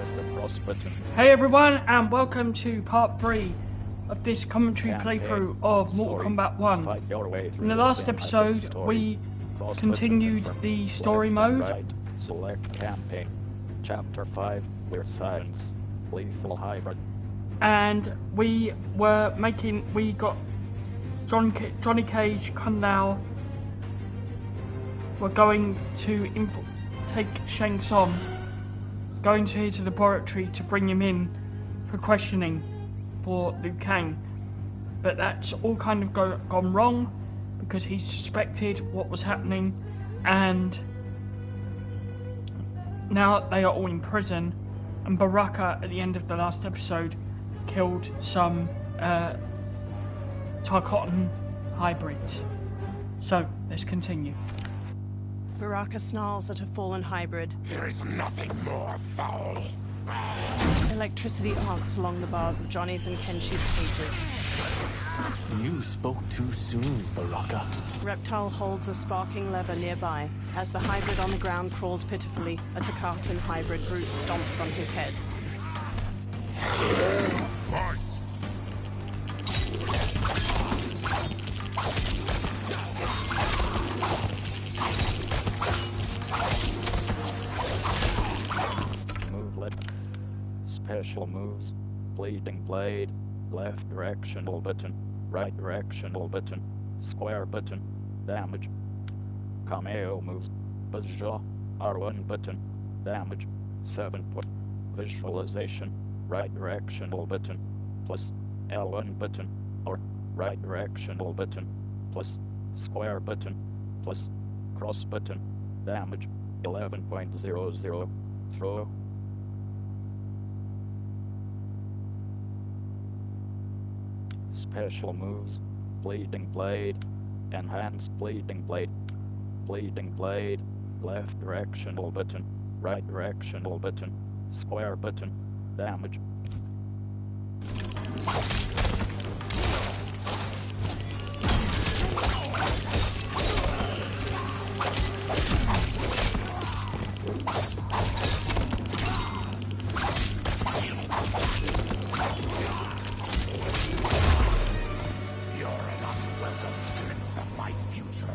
press the cross button. Hey everyone, and welcome to part 3 of this commentary playthrough of Mortal Kombat 1. In the last episode, we continued the story mode. Right. Select campaign. Chapter 5, Weird Science. Lethal Hybrid. And we got Johnny Cage, Kung Lao. We're going to take Shang Tsung, going to his laboratory to bring him in for questioning for Liu Kang. But that's all kind of gone wrong because he suspected what was happening, and now they are all in prison. And Baraka, at the end of the last episode, killed some Tarkatan hybrids. So, let's continue. Baraka snarls at a fallen hybrid. There is nothing more foul. Electricity arcs along the bars of Johnny's and Kenshi's cages. You spoke too soon, Baraka. Reptile holds a sparking lever nearby. As the hybrid on the ground crawls pitifully, a Tarkatan hybrid brute stomps on his head. Fight! Movelet. Special moves. Bleeding blade. Left directional button. Right directional button. Square button. Damage. Cameo moves. Buzzjaw. R1 button. Damage. 7 point. Visualization. Right directional button. Plus L1 button. Or right directional button. Plus square button. Plus cross button. Damage. 11.00. Throw. Special moves. Bleeding blade. Enhanced bleeding blade. Bleeding blade. Left directional button. Right directional button. Square button. Damage. You're an unwelcome glimpse of my future.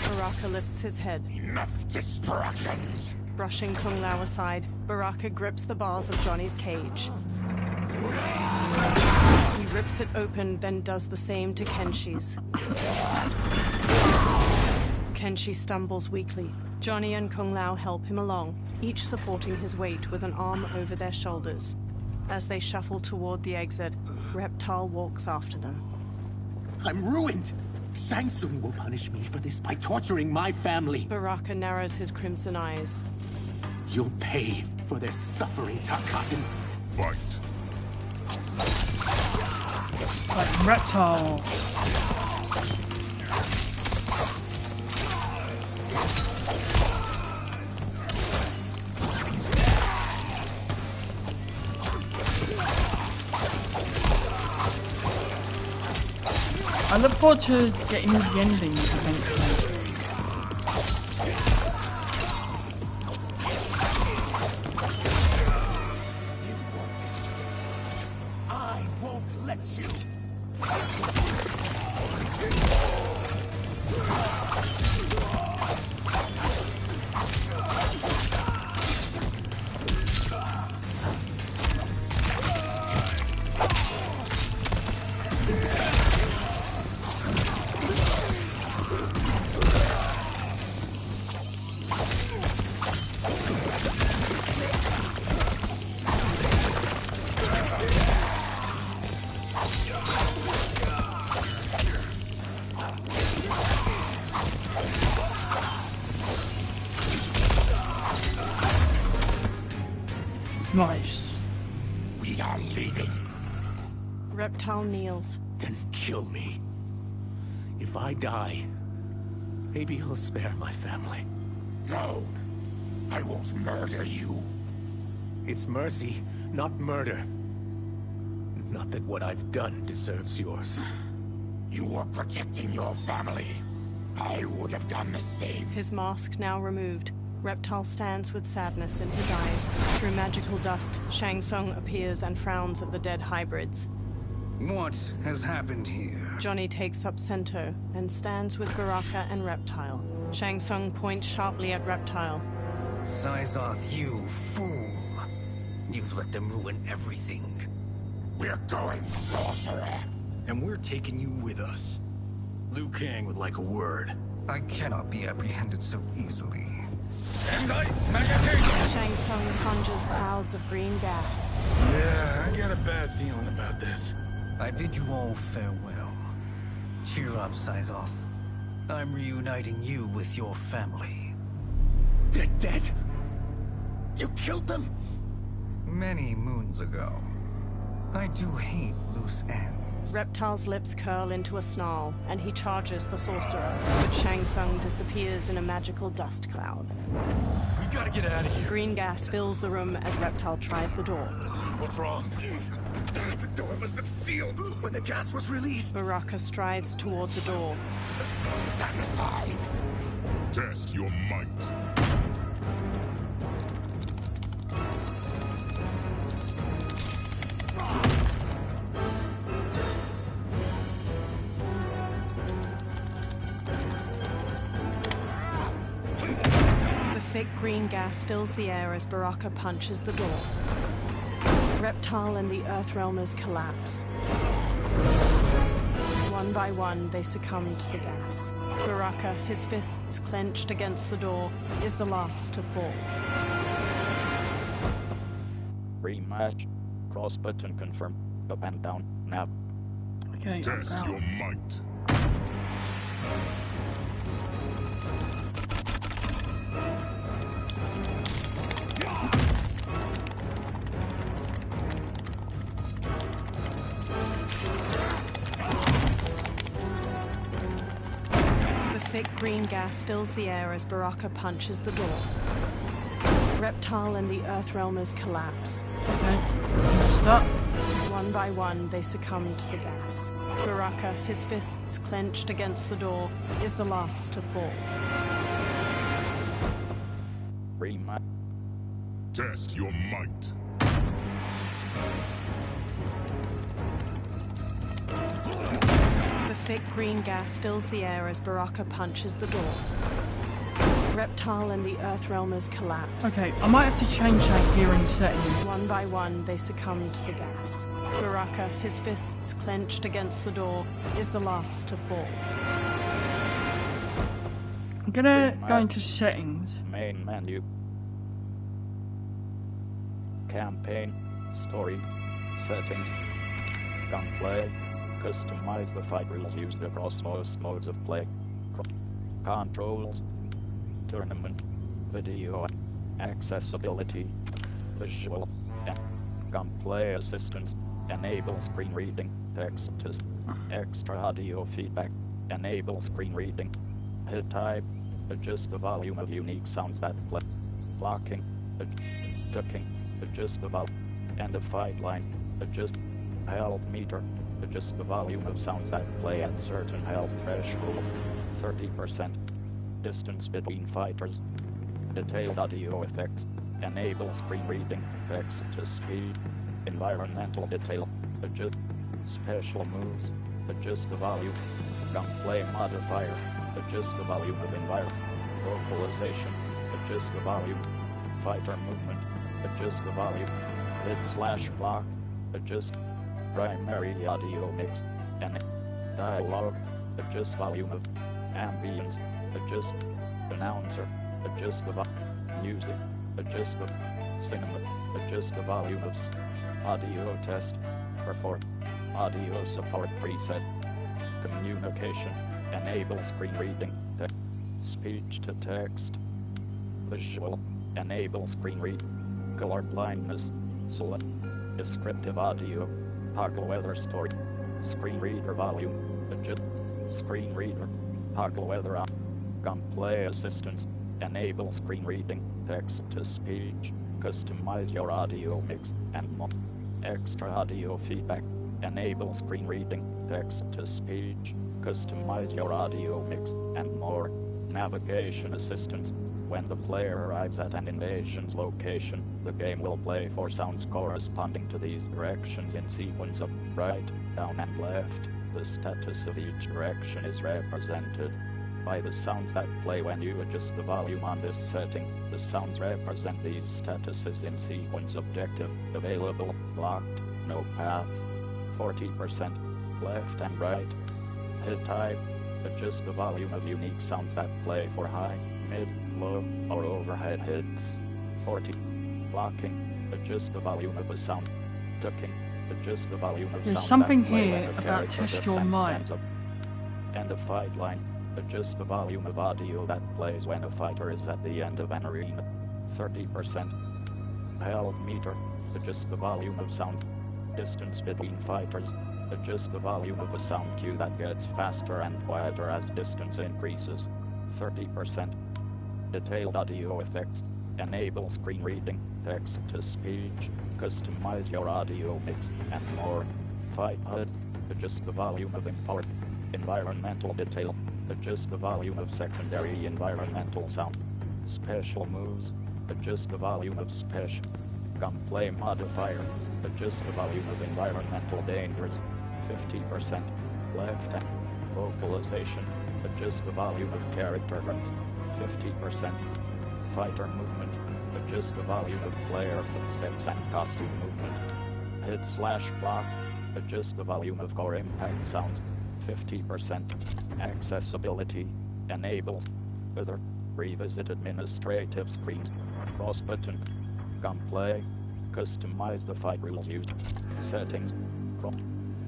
Baraka lifts his head. Enough distractions. Brushing Kung Lao aside, Baraka grips the bars of Johnny's cage. He rips it open, then does the same to Kenshi's. Kenshi stumbles weakly. Johnny and Kung Lao help him along, each supporting his weight with an arm over their shoulders. As they shuffle toward the exit, Reptile walks after them. I'm ruined! Shang Tsung will punish me for this by torturing my family. Baraka narrows his crimson eyes. You'll pay for their suffering, Tarkatan. Fight. Like Reptile. I look forward to getting all the endings eventually. I won't let you. Nice. We are leaving. Reptile kneels. Then kill me. If I die, maybe he'll spare my family. No, I won't murder you. It's mercy, not murder. Not that what I've done deserves yours. You were protecting your family. I would have done the same. His mask now removed, Reptile stands with sadness in his eyes. Through magical dust, Shang Tsung appears and frowns at the dead hybrids. What has happened here? Johnny takes up Sento and stands with Baraka and Reptile. Shang Tsung points sharply at Reptile. Sizoth, you fool! You've let them ruin everything. We're going, sorcerer. And we're taking you with us. Liu Kang would like a word. I cannot be apprehended so easily. Shang Tsung conjures clouds of green gas. Yeah, I got a bad feeling about this. I bid you all farewell. Cheer up, Sizoth. I'm reuniting you with your family. They're dead? You killed them? Many moons ago. I do hate loose ends. Reptile's lips curl into a snarl, and he charges the sorcerer, but Shang Tsung disappears in a magical dust cloud. We gotta get out of here. Green gas fills the room as Reptile tries the door. What's wrong? The door must have sealed when the gas was released. Baraka strides toward the door. Stand aside. Test your might. The thick green gas fills the air as Baraka punches the door. Reptile and the Earthrealmers collapse. One by one, they succumb to the gas. Baraka, his fists clenched against the door, is the last to fall. Rematch. Cross button confirm. Up and down. Now. Okay. Test now. your might. The thick green gas fills the air as Baraka punches the door. Reptile and the Earthrealmers collapse. Okay. Stop. One by one, they succumb to the gas. Baraka, his fists clenched against the door, is the last to fall. Rematch. Test your might. The thick green gas fills the air as Baraka punches the door. Reptile and the Earthrealmers collapse. Okay, I might have to change that hearing setting. One by one, they succumb to the gas. Baraka, his fists clenched against the door, is the last to fall. I'm gonna go into settings. Main menu. Campaign. Story. Settings. Gunplay. Customize the fight rules used across most modes of play. Controls. Tournament. Video. Accessibility. Visual. Gunplay assistance. Enable screen reading. Text to extra audio feedback. Enable screen reading. Hit type. Adjust the volume of unique sounds that play. Blocking. Ducking. Adjust the volume. End of fight line. Adjust health meter. Adjust the volume of sounds that play at certain health thresholds. 30%. Distance between fighters. Detailed audio effects. Enable screen reading. Text to speed. Environmental detail. Adjust special moves. Adjust the volume. Gunplay modifier. Adjust the volume of environment. Localization. Adjust the volume. Fighter movement. Adjust the volume. Hit/block. Adjust primary audio mix. And dialogue. Adjust volume of ambience. Adjust announcer. Adjust the music. Adjust the cinema. Adjust the volume of audio test. Perform audio support preset. Communication. Enable screen reading. Speech to text. Visual. Enable screen read. Color blindness. Select descriptive audio. Toggle weather story. Screen reader volume. Adjust. Screen reader. Toggle weather on. Gunplay assistance. Enable screen reading. Text to speech. Customize your audio mix and more. Extra audio feedback. Enable screen reading. Text to speech. Customize your audio mix and more. Navigation assistance. When the player arrives at an invasion's location, the game will play for sounds corresponding to these directions in sequence of right, down, and left. The status of each direction is represented by the sounds that play when you adjust the volume on this setting. The sounds represent these statuses in sequence. Objective, available, locked, no path, 40%, left and right. Hit type, adjust the volume of unique sounds that play for high, mid, low, or overhead hits. 40. Blocking, adjust the volume of a sound. Ducking, adjust the volume of There's sounds something that play here when a about character test dips your and mic. stands up. End of fight line, adjust the volume of audio that plays when a fighter is at the end of an arena. 30%. Health meter, adjust the volume of sound. Distance between fighters, adjust the volume of a sound cue that gets faster and quieter as distance increases. 30%. Detailed audio effects. Enable screen reading, text to speech, customize your audio mix, and more. Fight HUD. Adjust the volume of import. Environmental detail. Adjust the volume of secondary environmental sound. Special moves. Adjust the volume of special. Gunplay modifier. Adjust the volume of environmental dangers. 50%. Left and vocalization. Adjust the volume of character runs. 50%. Fighter movement. Adjust the volume of player footsteps and costume movement. Hit/block. Adjust the volume of core impact sounds. 50%. Accessibility. Enable. Other. Revisit administrative screens. Cross button. Gunplay. Customize the fight rules used. Settings.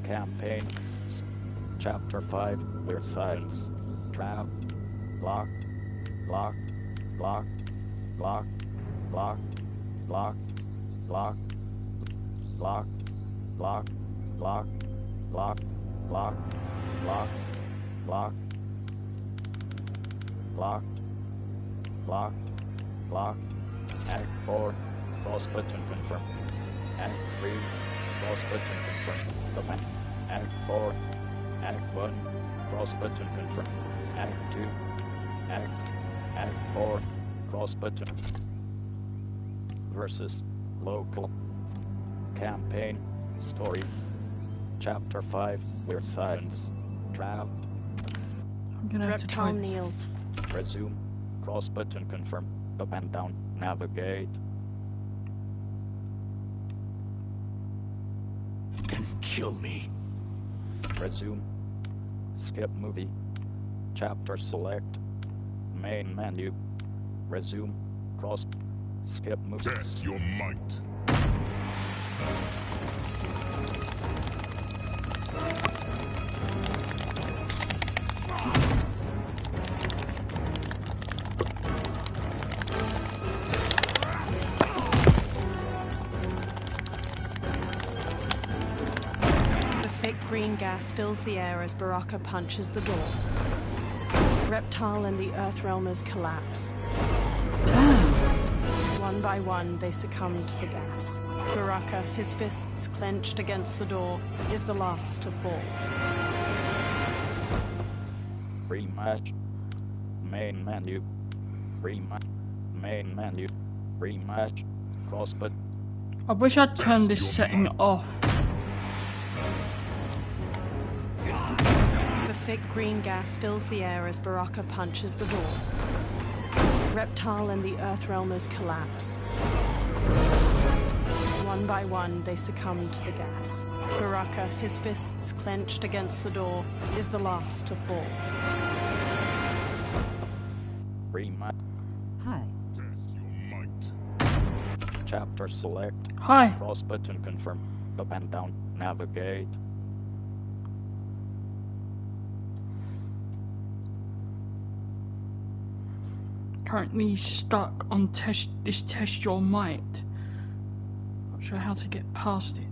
Campaign. Chapter 5. We're silence. Trapped. Locked. Locked. Locked. Locked. Locked. Locked. Locked. Locked. Locked. Locked. Locked. Locked. Locked. Locked. Locked. Locked. Locked. Act 4. Cross button confirm. Act 3. Cross button confirm. Command. Act 4. Act 1. Cross button confirm. Act 2. Act 4. Cross button. Versus. Local. Campaign. Story. Chapter 5. We're silence. Trapped. I'm gonna have to try Reptile this. kneels. Resume. Cross button confirm. Up and down. Navigate. Then kill me. Resume. Skip movie. Chapter select. Main menu. Resume. Cross. Skip movie. Test your might. The thick green gas fills the air as Baraka punches the door. Reptile and the Earthrealmers collapse. One by one, they succumb to the gas. Baraka, his fists clenched against the door, is the last to fall. Rematch. Main menu. Rematch. Main menu. Rematch. Cross button. I wish I'd turned this setting off. The thick green gas fills the air as Baraka punches the door. Reptile and the Earthrealmers collapse. One by one, they succumb to the gas. Baraka, his fists clenched against the door, is the last to fall. Rematch. Hi. Test your might. Chapter select. Hi. Cross button confirm. Up and down. Navigate. Currently stuck on test your might. sure how to get past it.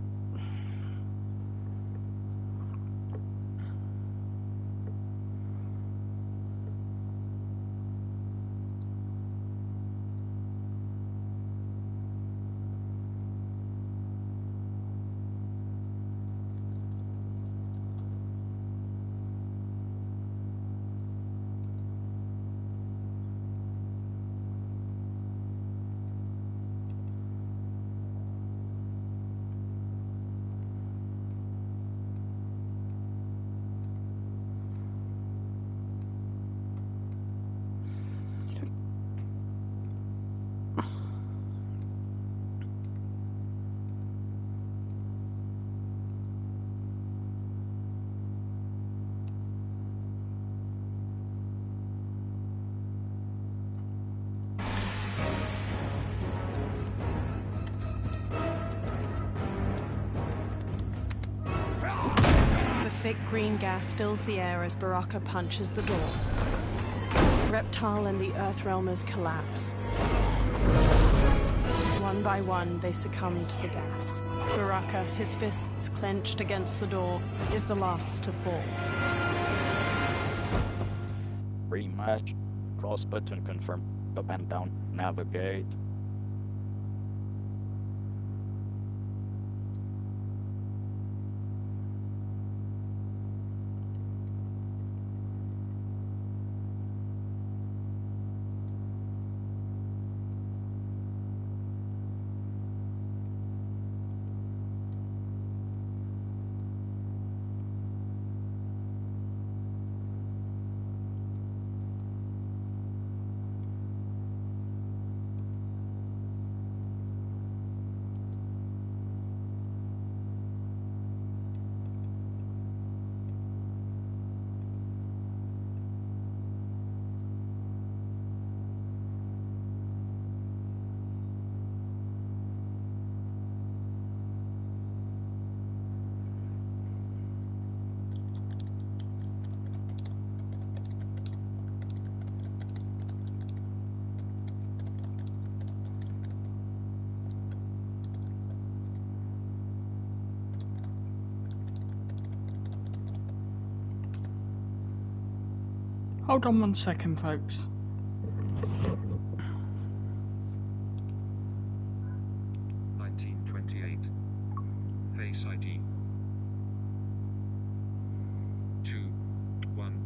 Thick green gas fills the air as Baraka punches the door. Reptile and the Earthrealmers collapse. One by one, they succumb to the gas. Baraka, his fists clenched against the door, is the last to fall. Rematch. Cross button confirm. Up and down. Navigate. Hold on 1 second, folks. Face ID 2 1.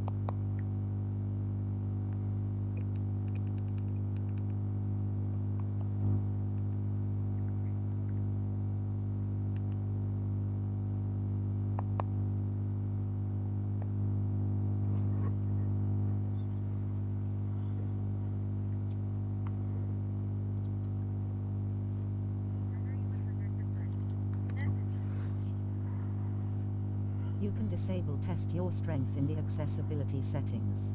You can disable test your strength in the accessibility settings.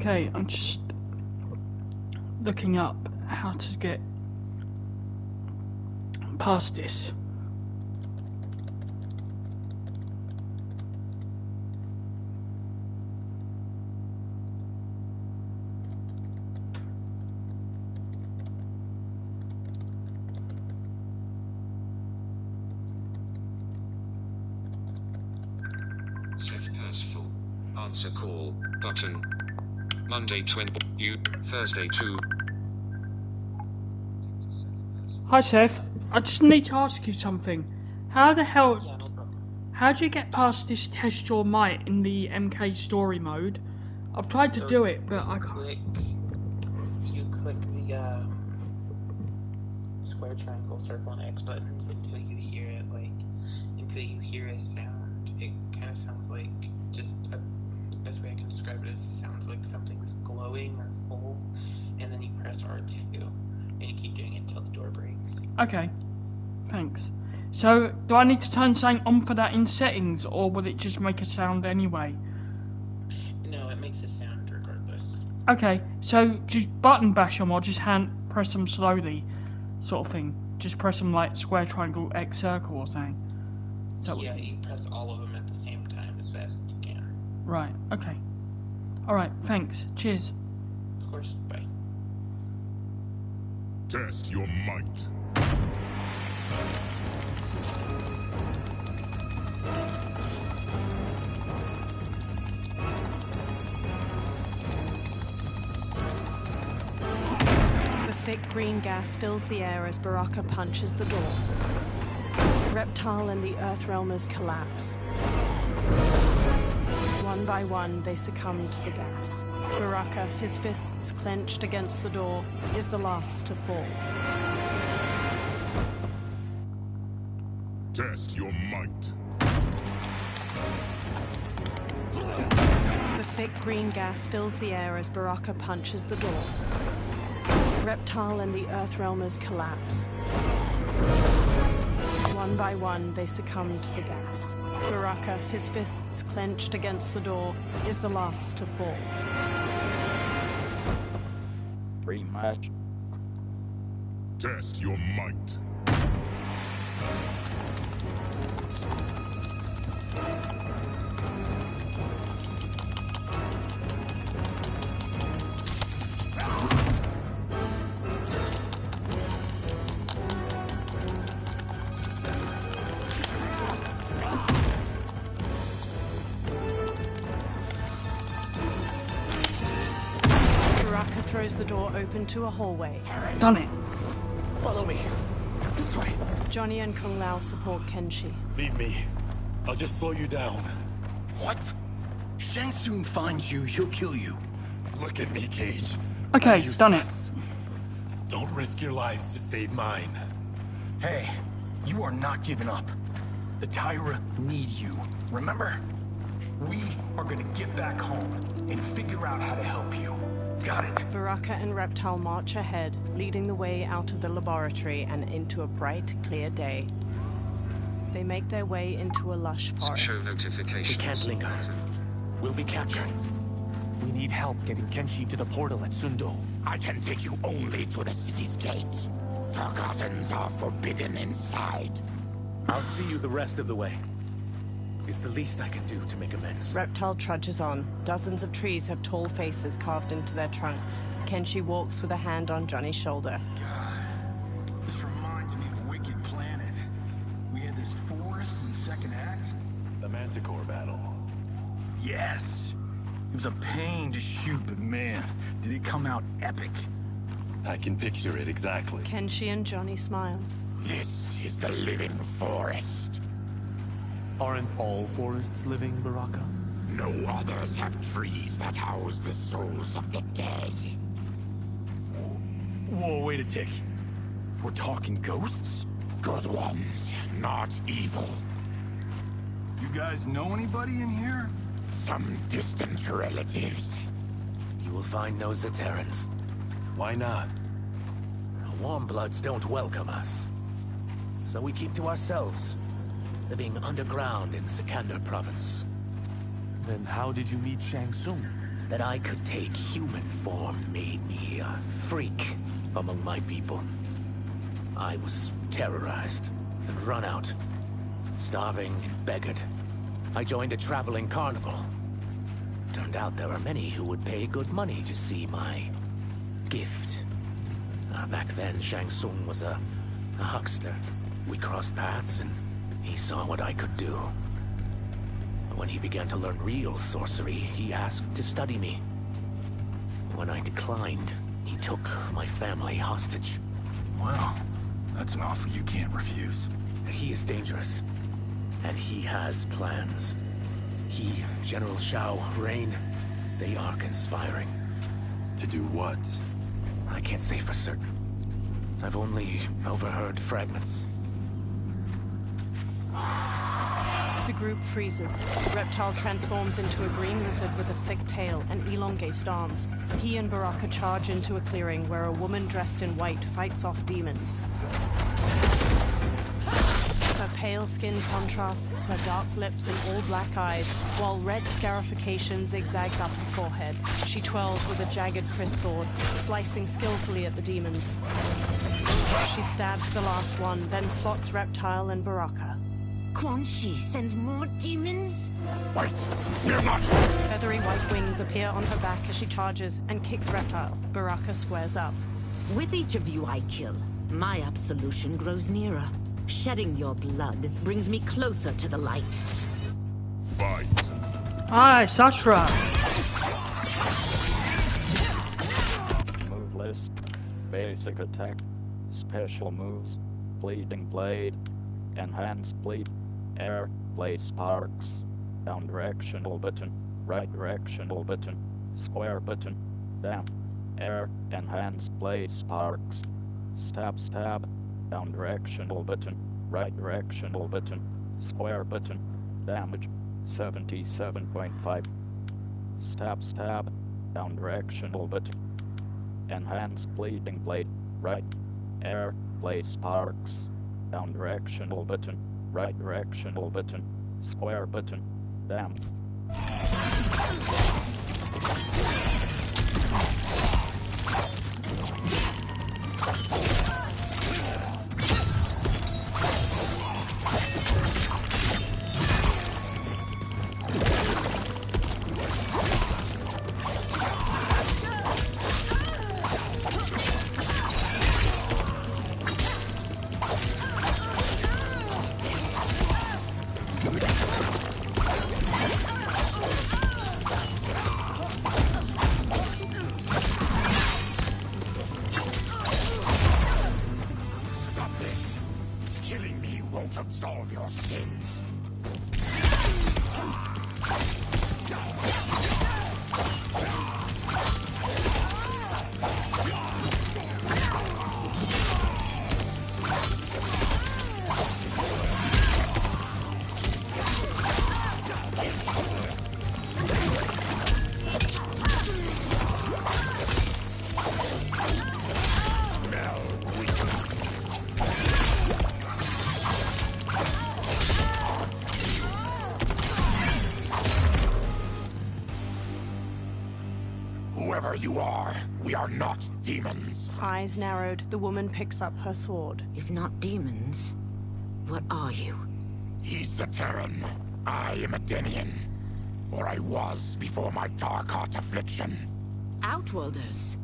Okay, I'm just looking up how to get past this. Successful. Answer call button. Monday 20. You Thursday 2. Hi Seth, I just need to ask you something. How the hell... Yeah, no problem. How do you get past this test your might in the MK story mode? I've tried to So do it, but I can't. You click the square, triangle, circle, and X buttons until you hear it, until you hear a sound. It kind of sounds like, the best way I can describe it is it sounds like something's glowing or full, and then you press R2, and you keep doing it until the door breaks. Okay, thanks. So, do I need to turn something on for that in settings, or will it just make a sound anyway? No, it makes a sound regardless. Okay, so just button bash them or just hand press them slowly, sort of thing. Just press them like square, triangle, X, circle or something. Yeah, you press all of them at the same time as fast as you can. Right, okay. Alright, thanks. Cheers. Of course, bye. Test your might. The thick green gas fills the air as Baraka punches the door. Reptile and the Earthrealmers collapse. One by one, they succumb to the gas. Baraka, his fists clenched against the door, is the last to fall. Test your might. The thick green gas fills the air as Baraka punches the door. Reptile and the Earthrealmers collapse. One by one, they succumb to the gas. Baraka, his fists clenched against the door, is the last to fall. Rematch. Test your might. Baraka throws the door open to a hallway. Done it. Follow me. This way. Johnny and Kung Lao support Kenshi. Leave me. I'll just slow you down. What? Shang Tsung finds you, he'll kill you. Look at me, Cage. Okay, I'm done it. useless. Don't risk your lives to save mine. Hey, you are not giving up. The Tyra need you, remember? We are gonna get back home and figure out how to help you. Got it? Baraka and Reptile march ahead, leading the way out of the laboratory and into a bright, clear day. They make their way into a lush forest. Show notifications. We can't linger. We'll be captured. We need help getting Kenshi to the portal at Sundo. I can take you only to the city's gate. Forgottens are forbidden inside. I'll see you the rest of the way. It's the least I can do to make amends. Reptile trudges on. Dozens of trees have tall faces carved into their trunks. Kenshi walks with a hand on Johnny's shoulder. God, this reminds me of Wicked Planet. We had this forest in the second act. The Manticore battle. Yes. It was a pain to shoot, but man, did it come out epic. I can picture it exactly. Kenshi and Johnny smile. This is the living forest. Aren't all forests living, Baraka? No others have trees that house the souls of the dead. Whoa, wait a tick. We're talking ghosts? Good ones, not evil. You guys know anybody in here? Some distant relatives. You will find no Zaterrans. Why not? Warmbloods don't welcome us. So we keep to ourselves, living underground in Sikandar province. Then how did you meet Shang Tsung? That I could take human form made me a freak among my people. I was terrorized and run out, starving and beggared. I joined a traveling carnival. Turned out there are many who would pay good money to see my gift. Back then, Shang Tsung was a huckster. We crossed paths and he saw what I could do. When he began to learn real sorcery, he asked to study me. When I declined, he took my family hostage. Wow, that's an offer you can't refuse. He is dangerous, and he has plans. He, General Shao, Rain, they are conspiring. To do what? I can't say for certain. I've only overheard fragments. The group freezes. Reptile transforms into a green lizard with a thick tail and elongated arms. He and Baraka charge into a clearing where a woman dressed in white fights off demons. Her pale skin contrasts her dark lips and all-black eyes, while red scarification zigzags up her forehead. She twirls with a jagged Chris sword, slicing skillfully at the demons. She stabs the last one, then spots Reptile and Baraka. Quan Chi sends more demons? Wait, we're not! Feathery white wings appear on her back as she charges and kicks Reptile. Baraka squares up. With each of you I kill, my absolution grows nearer. Shedding your blood brings me closer to the light. Fight. Hi, Sashra. Move list. Basic attack. Special moves. Bleeding blade. Enhanced bleed. Air. Blade sparks. Down directional button. Right directional button. Square button. Down. Air. Enhanced blade sparks. Stab stab. Down directional button. Right directional button. Square button. Damage. 77.5. Stab stab. Down directional button. Enhanced bleeding blade. Right. Air. Blade sparks. Down directional button. Right directional button. Square button. Down. Absolve your sins. Whoever you are, we are not demons. Eyes narrowed, the woman picks up her sword. If not demons, what are you? He's a Terran. I am a Denian. Or I was before my Tarkat affliction. Outworlders.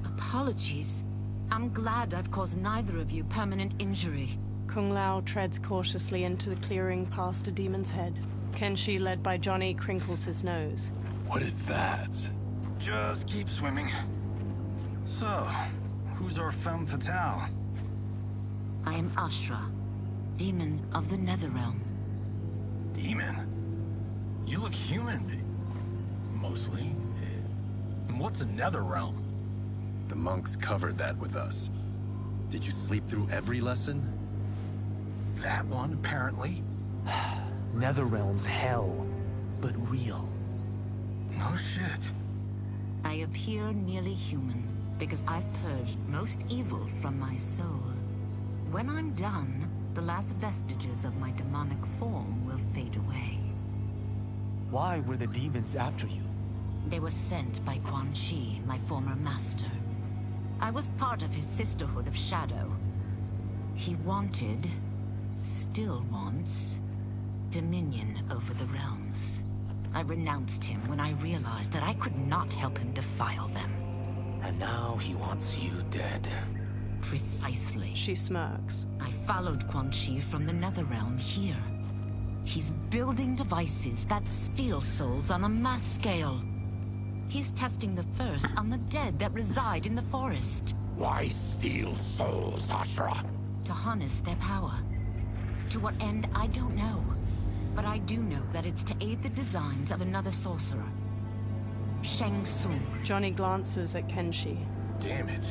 Apologies. I'm glad I've caused neither of you permanent injury. Kung Lao treads cautiously into the clearing past a demon's head. Kenshi, led by Johnny, crinkles his nose. What is that? Just keep swimming. So, who's our femme fatale? I am Ashra, demon of the Netherrealm. Demon? You look human. Mostly. And what's a Netherrealm? The monks covered that with us. Did you sleep through every lesson? That one, apparently. Netherrealm's hell, but real. No shit. I appear nearly human because I've purged most evil from my soul. When I'm done, the last vestiges of my demonic form will fade away. Why were the demons after you? They were sent by Quan Chi, my former master. I was part of his Sisterhood of Shadow. He wanted, still wants, dominion over the realms. I renounced him when I realized that I could not help him defile them. And now he wants you dead. Precisely. She smirks. I followed Quan Chi from the Netherrealm here. He's building devices that steal souls on a mass scale. He's testing the first on the dead that reside in the forest. Why steal souls, Ashra? To harness their power. To what end, I don't know. But I do know that it's to aid the designs of another sorcerer. Shang Tsung. Johnny glances at Kenshi. Damn it.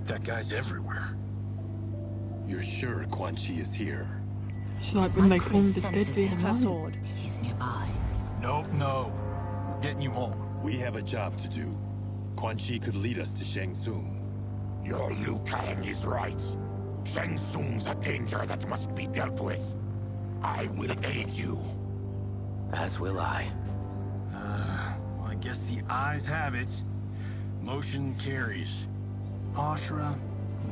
That guy's everywhere. You're sure Quan Chi is here? It's like when they formed the Deadly Her Alliance. sword. He's nearby. Nope, no. We're getting you home. We have a job to do. Quan Chi could lead us to Shang Tsung. Your Liu Kang is right. Shang Tsung's a danger that must be dealt with. I will aid you. As will I. Well, I guess the eyes have it. Motion carries. Ashra,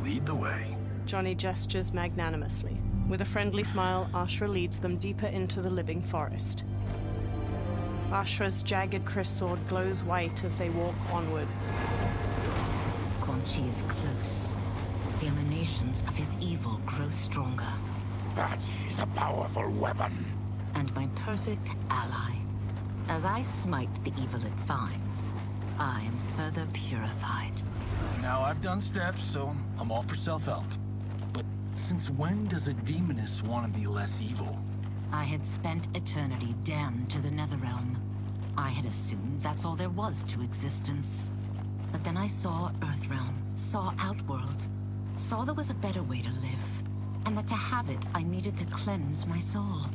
lead the way. Johnny gestures magnanimously. With a friendly smile, Ashra leads them deeper into the living forest. Ashra's jagged Chris sword glows white as they walk onward. Quan Chi is close. The emanations of his evil grow stronger. That is a powerful weapon. And my perfect ally. As I smite the evil it finds, I am further purified. Now I've done steps, so I'm all for self-help. But since when does a demoness want to be less evil? I had spent eternity damned to the Netherrealm. I had assumed that's all there was to existence. But then I saw Earthrealm, saw Outworld, saw there was a better way to live, and that to have it, I needed to cleanse my soul.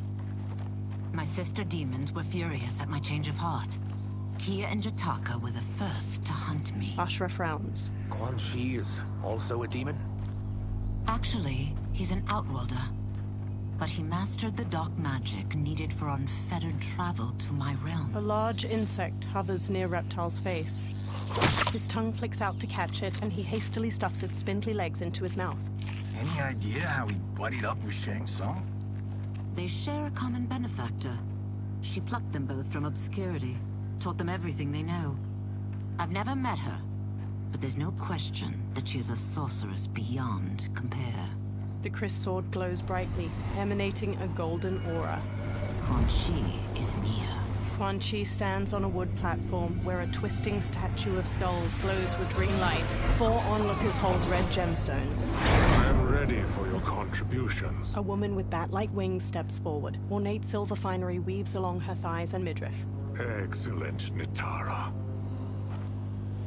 My sister demons were furious at my change of heart. Kia and Jataka were the first to hunt me. Ashra frowns. Quan Chi is also a demon? Actually, he's an Outworlder. But he mastered the dark magic needed for unfettered travel to my realm. A large insect hovers near Reptile's face. His tongue flicks out to catch it, and he hastily stuffs its spindly legs into his mouth. Any idea how he buddied up with Shang Tsung? They share a common benefactor. She plucked them both from obscurity, taught them everything they know. I've never met her, but there's no question that she is a sorceress beyond compare. The Chris sword glows brightly, emanating a golden aura. Quan Chi is near. Quan Chi stands on a wood platform where a twisting statue of skulls glows with green light. 4 onlookers hold red gemstones. I am ready for your contributions. A woman with bat-like wings steps forward. Ornate silver finery weaves along her thighs and midriff. Excellent, Nitara.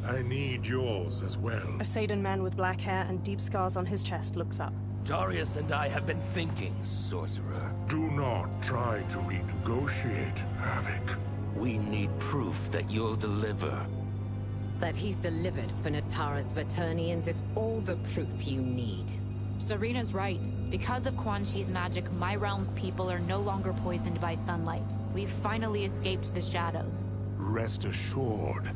I need yours as well. A Saidan man with black hair and deep scars on his chest looks up. Darius and I have been thinking, sorcerer. Do not try to renegotiate, Havoc. We need proof that you'll deliver. That he's delivered for Natara's Vaternians is all the proof you need. Serena's right. Because of Quan Chi's magic, my realm's people are no longer poisoned by sunlight. We've finally escaped the shadows. Rest assured,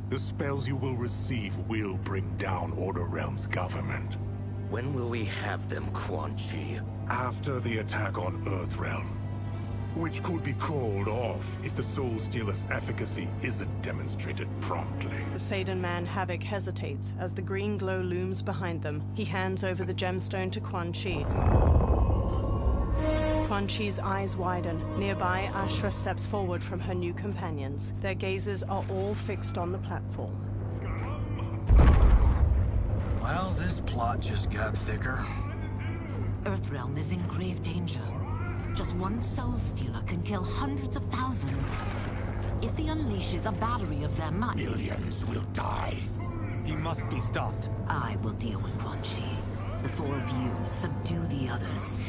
the spells you will receive will bring down Order Realm's government. When will we have them, Quan Chi? After the attack on Earthrealm, which could be called off if the Soul Stealer's efficacy isn't demonstrated promptly. The Saidan man Havoc hesitates as the green glow looms behind them. He hands over the gemstone to Quan Chi. Quan Chi's eyes widen. Nearby, Ashra steps forward from her new companions. Their gazes are all fixed on the platform. Well, this plot just got thicker. Earthrealm is in grave danger. Just one Soul Stealer can kill hundreds of thousands. If he unleashes a battery of them, millions will die. He must be stopped. I will deal with Quan Chi. The 4 of you subdue the others.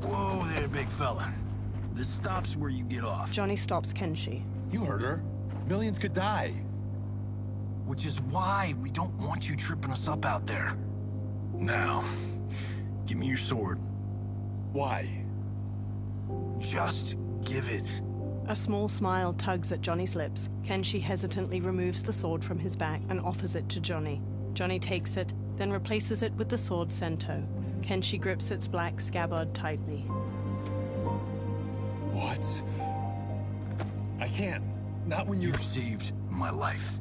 Whoa there, big fella. This stops where you get off. Johnny stops Kenshi. You heard her. Millions could die. Which is why we don't want you tripping us up out there. Now, give me your sword. Why? Just give it A small smile tugs at Johnny's lips. Kenshi hesitantly removes the sword from his back and offers it to Johnny. Johnny takes it, then replaces it with the sword Sento. Kenshi grips its black scabbard tightly. What? I can't. Not when you saved my life.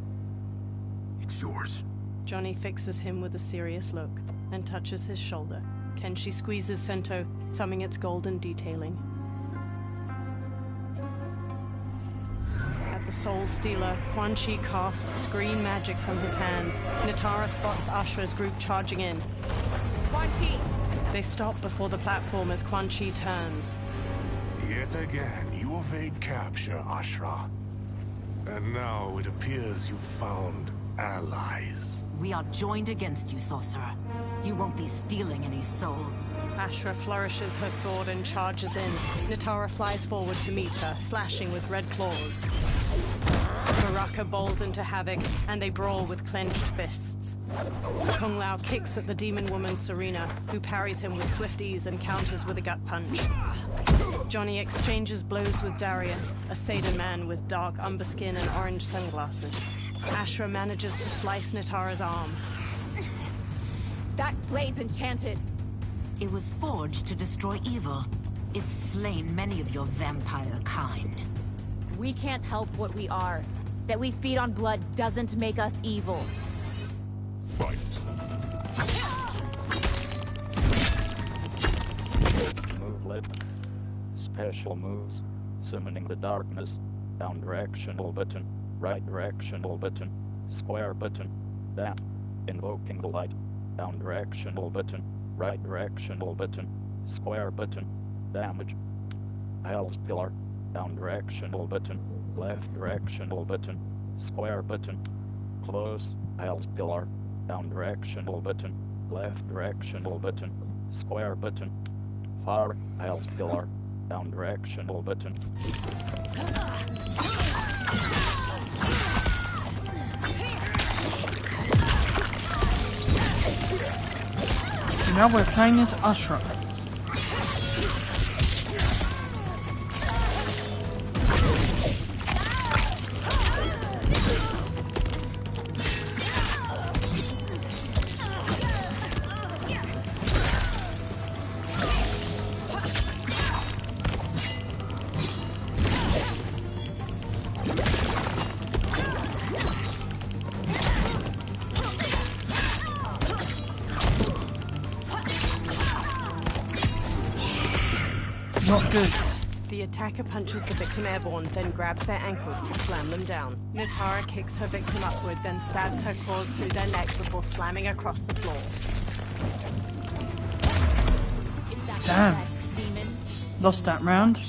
It's yours. Johnny fixes him with a serious look and touches his shoulder. Kenshi squeezes Sento, thumbing its golden detailing. At the Soul Stealer, Quan Chi casts green magic from his hands. Nitara spots Ashra's group charging in. Quan Chi! They stop before the platform as Quan Chi turns. Yet again, you evade capture, Ashra. And now it appears you've found allies. We are joined against you, Sorcerer. You won't be stealing any souls. Ashra flourishes her sword and charges in. Nitara flies forward to meet her, slashing with red claws. Baraka bowls into havoc, and they brawl with clenched fists. Kung Lao kicks at the demon woman Serena, who parries him with swift ease and counters with a gut punch. Johnny exchanges blows with Darius, a Seder man with dark umber skin and orange sunglasses. Ashra manages to slice Nitara's arm. That blade's enchanted. It was forged to destroy evil. It's slain many of your vampire kind. We can't help what we are. That we feed on blood doesn't make us evil. Fight. Movelet. Special moves. Summoning the darkness. Down directional button. Right directional button. Square button. Down. Invoking the light. Down directional button. Right directional button. Square button. Damage. Hell's Pillar. Down directional button. Left directional button. Square button. Close. Hell's Pillar. Down directional button. Left directional button. Square button. Far. Hell's Pillar. Down directional button. So now we're playing as Ashra. Not good. The attacker punches the victim airborne, then grabs their ankles to slam them down. Nitara kicks her victim upward, then stabs her claws through their neck before slamming across the floor. Damn. Lost that round.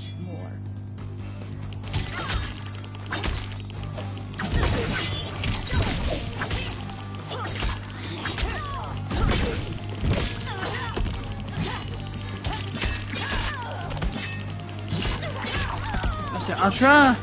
That's it, Ashra!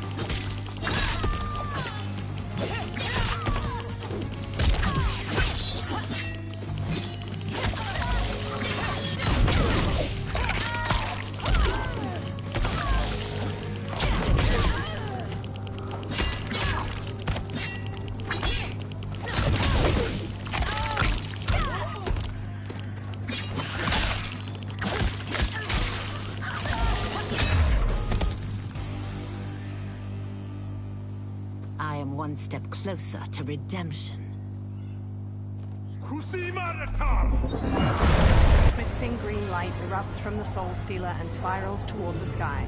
I am one step closer to redemption. Twisting green light erupts from the Soul Stealer and spirals toward the sky.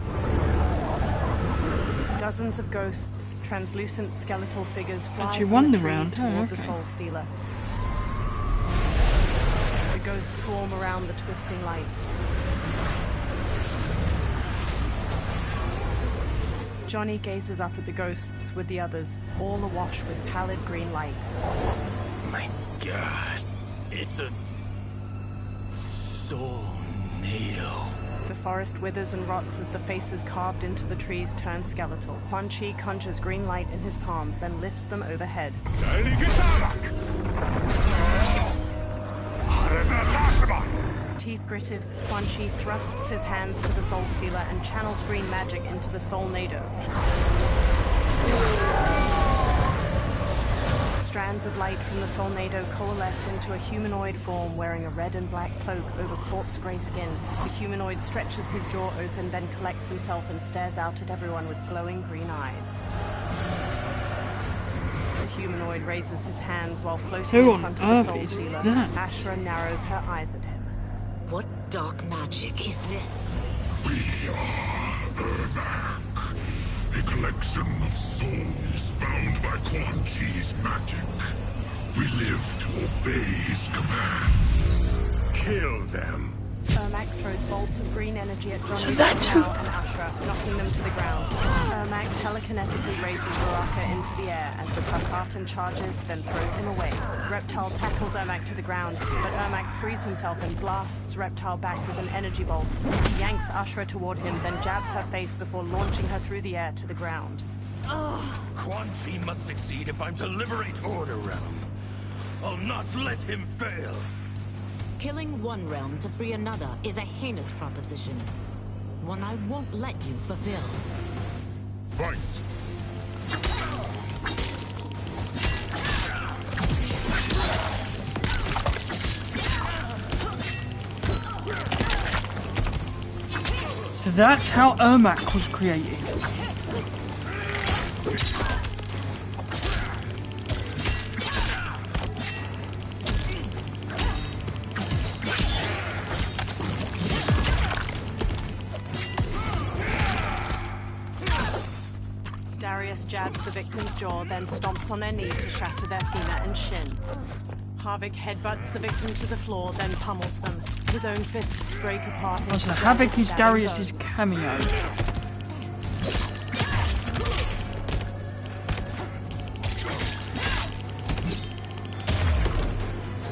Dozens of ghosts, translucent skeletal figures fly Actually from won the the trees round, toward oh, the okay. Soul Stealer. The ghosts swarm around the twisting light. Johnny gazes up at the ghosts with the others, all awash with pallid green light. My God, it's a soul needle. The forest withers and rots as the faces carved into the trees turn skeletal. Quan Chi conjures green light in his palms, then lifts them overhead. Teeth gritted, Quan Chi thrusts his hands to the Soul Stealer and channels green magic into the Soul Nado. Strands of light from the Soul Nado coalesce into a humanoid form wearing a red and black cloak over corpse gray skin. The humanoid stretches his jaw open, then collects himself and stares out at everyone with glowing green eyes. The humanoid raises his hands while floating in front of the Soul Stealer. Ashra narrows her eyes at him. What dark magic is this? We are Ermac, a collection of souls bound by Quan Chi's magic. We live to obey his commands. Kill them. Ermac throws bolts of green energy at Johnny, Reptile, and Ashra, knocking them to the ground. Ermac telekinetically raises Baraka into the air as the Tarkatan charges, then throws him away. Reptile tackles Ermac to the ground, but Ermac frees himself and blasts Reptile back with an energy bolt. He yanks Ashra toward him, then jabs her face before launching her through the air to the ground. Quan Chi must succeed if I'm to liberate Order Realm. I'll not let him fail. Killing one realm to free another is a heinous proposition. One I won't let you fulfill. Fight! So that's how Ermac was created. Darius jabs the victim's jaw, then stomps on their knee to shatter their femur and shin. Havik headbutts the victim to the floor, then pummels them. His own fists break apart. Oh, so Havik is Darius's cameo.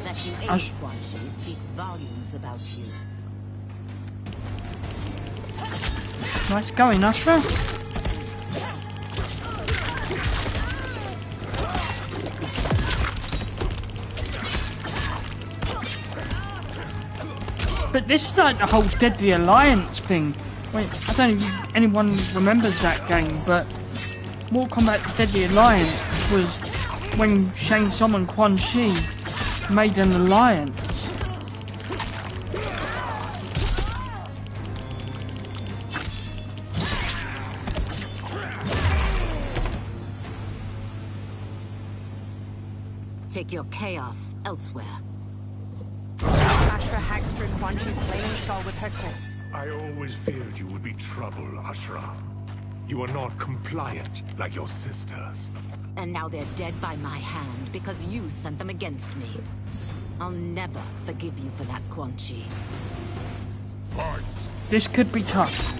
That you ate Quan Chi speaks volumes about you. Nice going, Ashra. But this is like the whole Deadly Alliance thing. Wait, I don't know if anyone remembers that game, but Mortal Kombat Deadly Alliance was when Shang Tsung and Quan Chi made an alliance. Take your chaos elsewhere. Ashra hacks through Quan Chi's flaming skull with her kiss. I always feared you would be trouble, Ashra. You are not compliant like your sisters. And now they're dead by my hand because you sent them against me. I'll never forgive you for that, Quan Chi. Fight! This could be tough.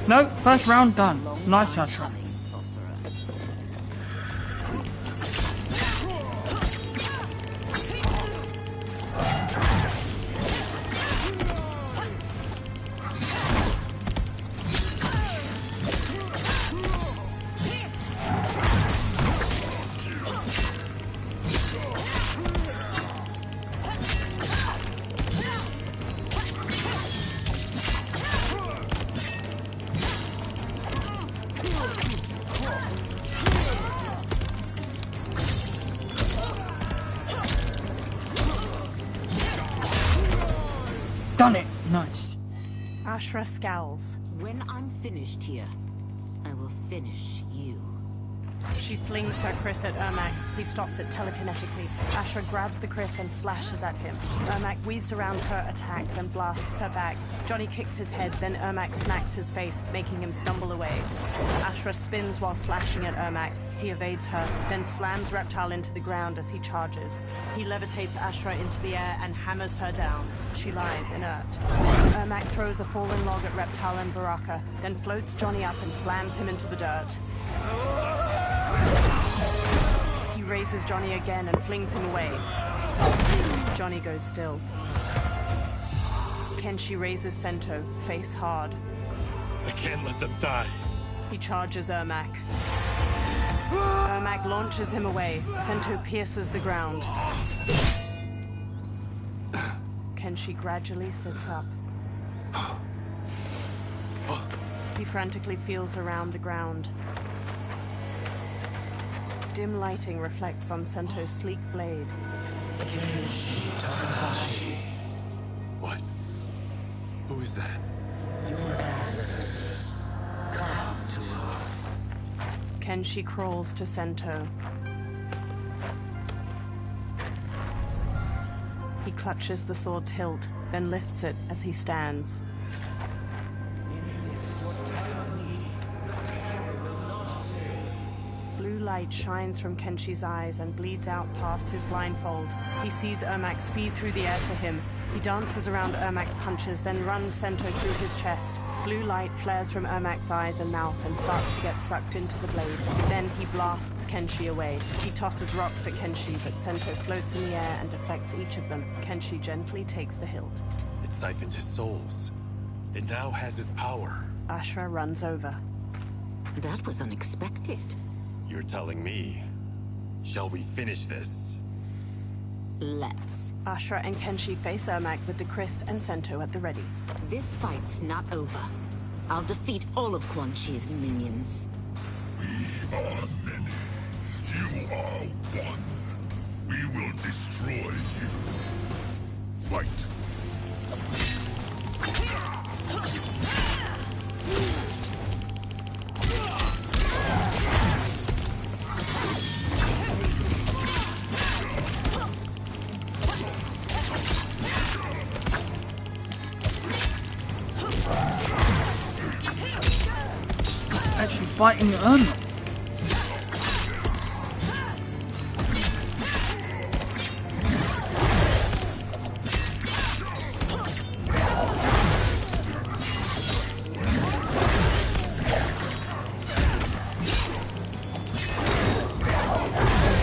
No, first round done. Nice Ashra. Done it! Nice. Ashra scowls. When I'm finished here, I will finish you. She flings her Chris at Ermac. He stops it telekinetically. Ashra grabs the Chris and slashes at him. Ermac weaves around her attack, then blasts her back. Johnny kicks his head, then Ermac smacks his face, making him stumble away. Ashra spins while slashing at Ermac. He evades her, then slams Reptile into the ground as he charges. He levitates Ashra into the air and hammers her down. She lies inert. Ermac throws a fallen log at Reptile and Baraka, then floats Johnny up and slams him into the dirt. He raises Johnny again and flings him away. Johnny goes still. Kenshi raises Sento, face hard. I can't let them die. He charges Ermac. Ermac launches him away. Sento pierces the ground. Kenshi gradually sits up. He frantically feels around the ground. Dim lighting reflects on Sento's sleek blade. What? Who is that? Your ancestors. Come to us. Kenshi crawls to Sento. He clutches the sword's hilt, then lifts it as he stands. Blue light shines from Kenshi's eyes and bleeds out past his blindfold. He sees Ermac speed through the air to him. He dances around Ermac's punches, then runs Sento through his chest. Blue light flares from Ermac's eyes and mouth and starts to get sucked into the blade. Then he blasts Kenshi away. He tosses rocks at Kenshi, but Sento floats in the air and deflects each of them. Kenshi gently takes the hilt. It siphoned his souls. It now has his power. Ashra runs over. That was unexpected. You're telling me. Shall we finish this? Let's. Ashra and Kenshi face Ermac with the Chris and Sento at the ready. This fight's not over. I'll defeat all of Quan Chi's minions. We are many. You are one. We will destroy you. Fight! Actually fighting Ermac.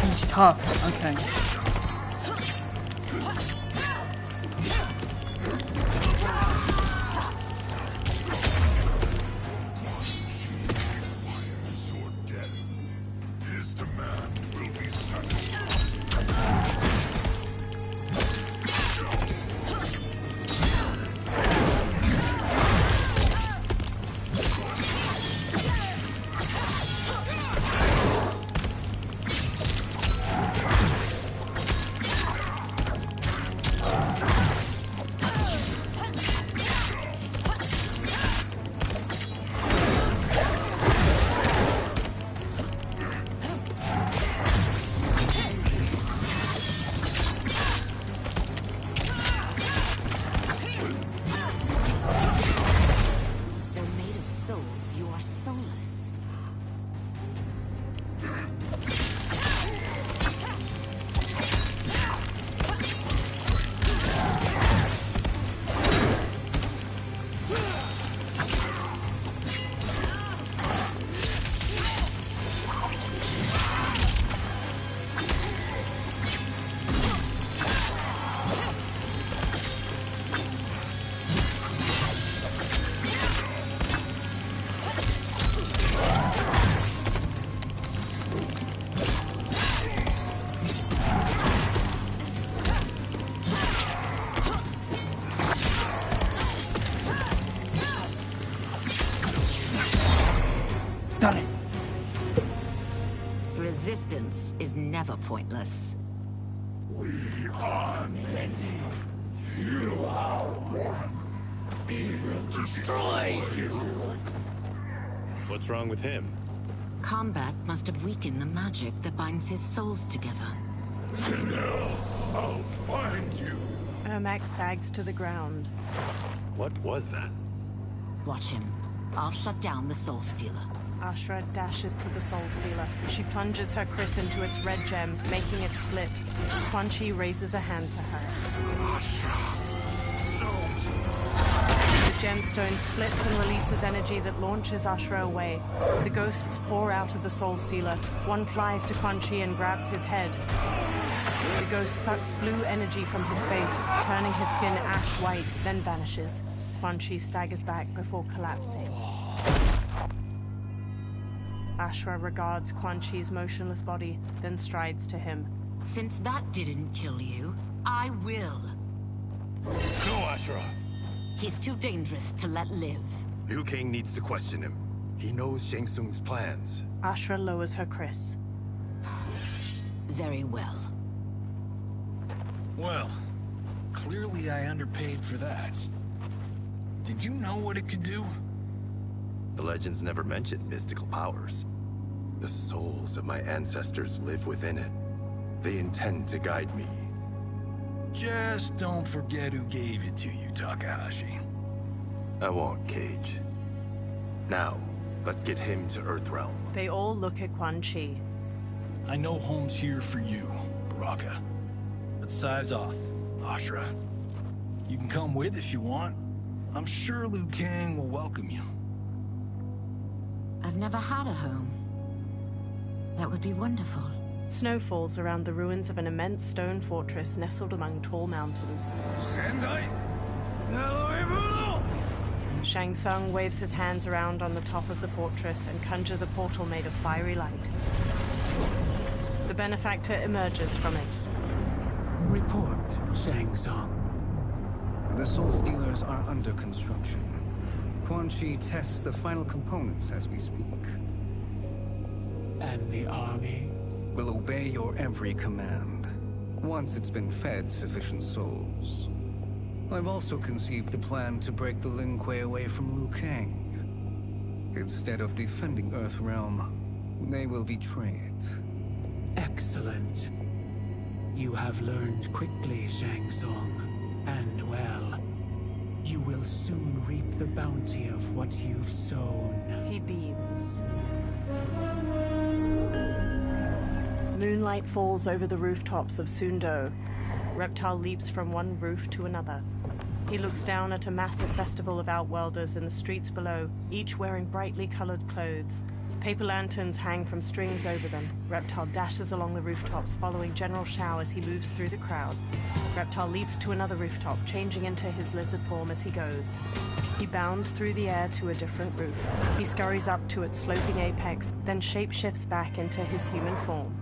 He's tough, okay. His demand will be satisfied. Though made of souls, you are soulless. Done it. Resistance is never pointless. We are many. You are one. We will destroy you. What's wrong with him? combat must have weakened the magic that binds his souls together. Sindel, I'll find you. Ermac sags to the ground. What was that? Watch him. I'll shut down the Soul Stealer. Ashra dashes to the Soul Stealer. She plunges her Kriss into its red gem, making it split. Quan Chi raises a hand to her. The gemstone splits and releases energy that launches Ashra away. The ghosts pour out of the Soul Stealer. One flies to Quan Chi and grabs his head. The ghost sucks blue energy from his face, turning his skin ash white, then vanishes. Quan Chi staggers back before collapsing. Ashra regards Quan Chi's motionless body, then strides to him. Since that didn't kill you, I will. Go, Ashra! He's too dangerous to let live. Liu Kang needs to question him. He knows Shang Tsung's plans. Ashra lowers her Kriss. Very well. Well, clearly I underpaid for that. Did you know what it could do? The legends never mentioned mystical powers. The souls of my ancestors live within it. They intend to guide me. Just don't forget who gave it to you, Takahashi. I won't, Cage. Now, let's get him to Earthrealm. They all look at Quan Chi. I know home's here for you, Baraka. But size off, Ashra. You can come with if you want. I'm sure Liu Kang will welcome you. I've never had a home. That would be wonderful. Snow falls around the ruins of an immense stone fortress nestled among tall mountains. Shang Tsung waves his hands around on the top of the fortress and conjures a portal made of fiery light. The benefactor emerges from it. Report, Shang Tsung. The Soul Stealers are under construction. Quan Chi tests the final components as we speak. And the army will obey your every command, once it's been fed sufficient souls. I've also conceived a plan to break the Lin Kuei away from Liu Kang. Instead of defending Earthrealm, they will betray it. Excellent. You have learned quickly, Shang Tsung, and well, you will soon reap the bounty of what you've sown. He beams. Moonlight falls over the rooftops of Sundo. Reptile leaps from one roof to another. He looks down at a massive festival of Outworlders in the streets below, each wearing brightly colored clothes. Paper lanterns hang from strings over them. Reptile dashes along the rooftops, following General Shao as he moves through the crowd. Reptile leaps to another rooftop, changing into his lizard form as he goes. He bounds through the air to a different roof. He scurries up to its sloping apex, then shapeshifts back into his human form.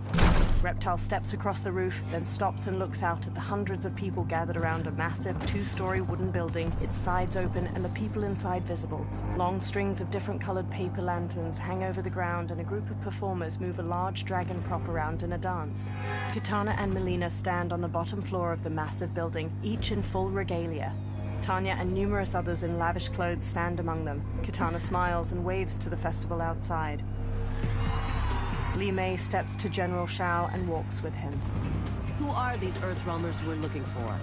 Reptile steps across the roof, then stops and looks out at the hundreds of people gathered around a massive two-story wooden building, its sides open and the people inside visible. Long strings of different colored paper lanterns hang over the ground and a group of performers move a large dragon prop around in a dance. Kitana and Melina stand on the bottom floor of the massive building, each in full regalia. Tanya and numerous others in lavish clothes stand among them. Kitana smiles and waves to the festival outside. Li Mei steps to General Shao and walks with him. Who are these Earthrealmers we're looking for?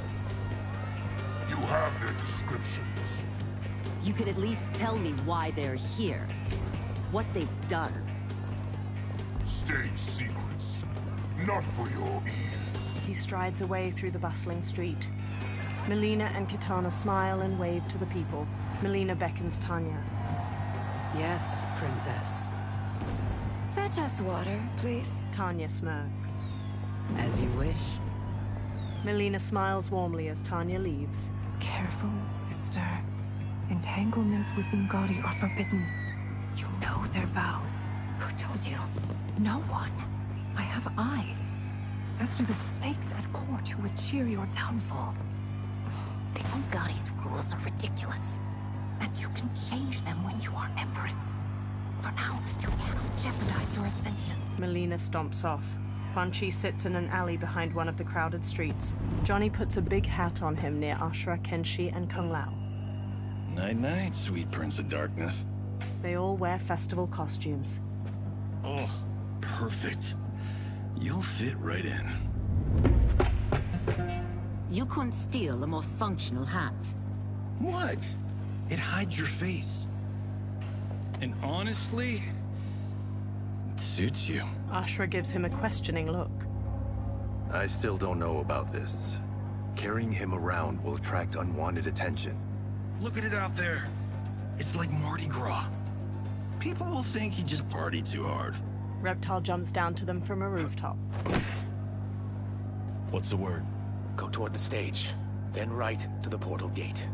You have their descriptions. You can at least tell me why they're here. What they've done. State secrets. Not for your ears. He strides away through the bustling street. Melina and Kitana smile and wave to the people. Melina beckons Tanya. Yes, Princess. Fetch us water, please. Tanya smirks. As you wish. Melina smiles warmly as Tanya leaves. Careful, sister. Entanglements with Ungadi are forbidden. You know their vows. Who told you? No one. I have eyes. As do the snakes at court who would cheer your downfall. The Ungadi's rules are ridiculous. And you can change them when you are Empress. For now, you cannot jeopardize your ascension. Melina stomps off. Quan Chi sits in an alley behind one of the crowded streets. Johnny puts a big hat on him near Ashra, Kenshi, and Kung Lao. Night-night, sweet Prince of Darkness. They all wear festival costumes. Oh, perfect. You'll fit right in. You couldn't steal a more functional hat. What? It hides your face. And honestly, it suits you. Ashra gives him a questioning look. I still don't know about this. Carrying him around will attract unwanted attention. Look at it out there. It's like Mardi Gras. People will think you just party too hard. Reptile jumps down to them from a rooftop. What's the word? Go toward the stage, then right to the portal gate.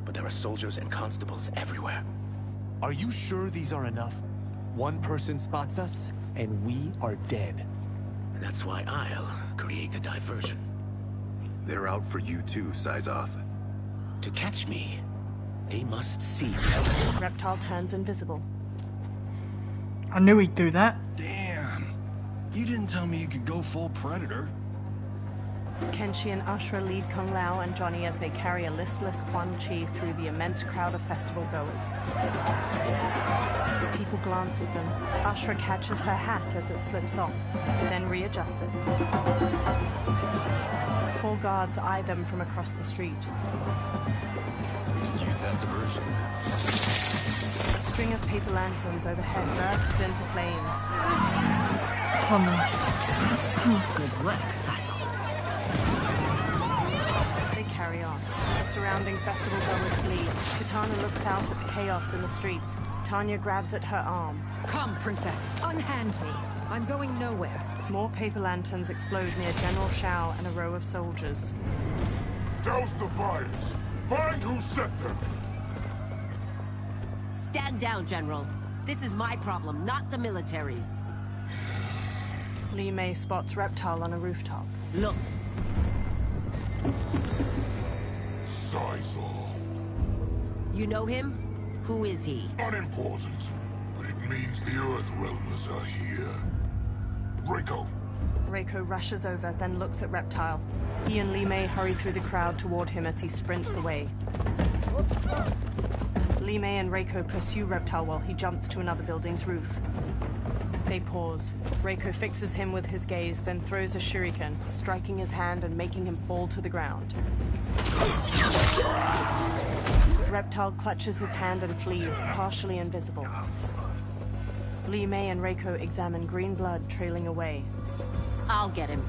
But there are soldiers and constables everywhere. Are you sure these are enough? One person spots us, and we are dead. That's why I'll create a diversion. They're out for you too, Syzoth. To catch me, they must see me. Reptile turns invisible. I knew he'd do that. Damn. You didn't tell me you could go full Predator. Kenshi and Ashra lead Kung Lao and Johnny as they carry a listless Quan Chi through the immense crowd of festival goers. The people glance at them. Ashra catches her hat as it slips off, then readjusts it. 4 guards eye them from across the street. We could use that diversion. A string of paper lanterns overhead bursts into flames. Come on. Good work, Syzoth. They carry on. The surrounding festival goers flee. Katana looks out at the chaos in the streets. Tanya grabs at her arm. Come, princess. Unhand me. I'm going nowhere. More paper lanterns explode near General Shao and a row of soldiers. Douse the fires! Find who set them! Stand down, General. This is my problem, not the military's. Li Mei spots Reptile on a rooftop. Look. Syzoth. You know him? Who is he? Unimportant, but it means the Earthrealmers are here. Reiko. Reiko rushes over, then looks at Reptile. He and Li Mei hurry through the crowd toward him as he sprints away. Li Mei and Reiko pursue Reptile while he jumps to another building's roof. They pause. Reiko fixes him with his gaze, then throws a shuriken, striking his hand and making him fall to the ground. Reptile clutches his hand and flees, partially invisible. Li Mei and Reiko examine green blood trailing away. I'll get him.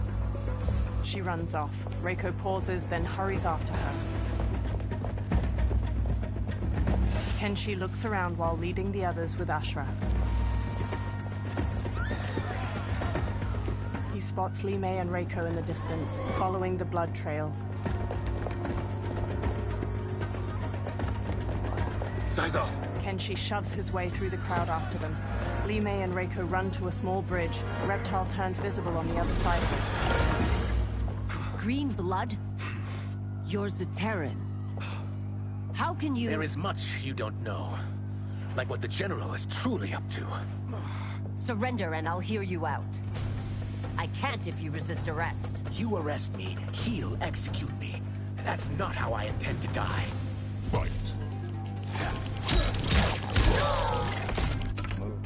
She runs off. Reiko pauses, then hurries after her. Kenshi looks around while leading the others with Ashra. He spots Li Mei and Reiko in the distance, following the blood trail. Syzoth! Kenshi shoves his way through the crowd after them. Li Mei and Reiko run to a small bridge. Reptile turns visible on the other side of it. Green blood? You're Zaterran. How can you... There is much you don't know. Like what the General is truly up to. Surrender and I'll hear you out. I can't if you resist arrest. You arrest me, he'll execute me. That's not how I intend to die. Fight! Move.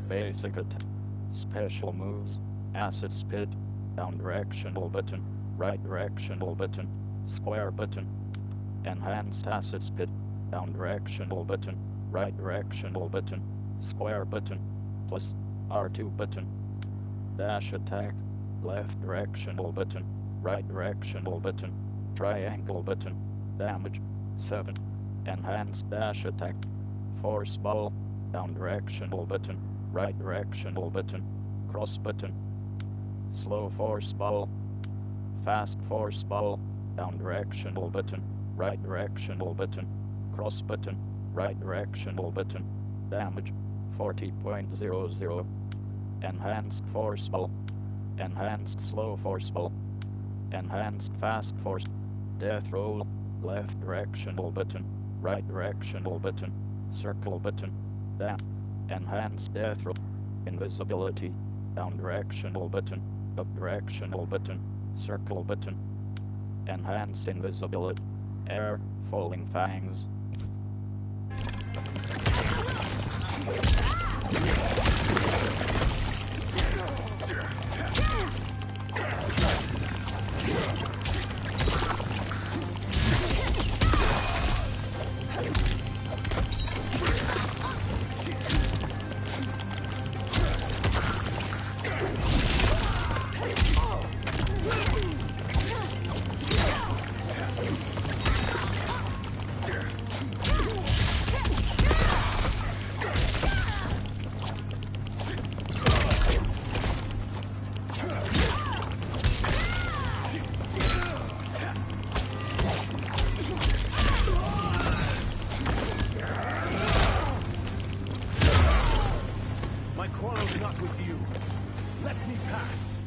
Basic attack. Special moves. Acid spit. Down directional button. Right directional button. Square button. Enhanced acid spit. Down directional button. Right directional button. Square button. Plus R2 button. Dash attack. Left directional button. Right directional button. Triangle button. Damage. 7. Enhanced dash attack. Force ball. Down directional button. Right directional button. Cross button. Slow force ball. Fast force ball. Down directional button. Right directional button. Cross button. Right directional button. Damage. 40.00. Enhanced force ball. Enhanced slow force ball. Enhanced fast force. Death roll. Left directional button. Right directional button. Circle button. Down. Enhanced death roll. Invisibility. Down directional button. Up directional button. Circle button. Enhanced invisibility. Air. Falling fangs. quarrel's not with you. Let me pass.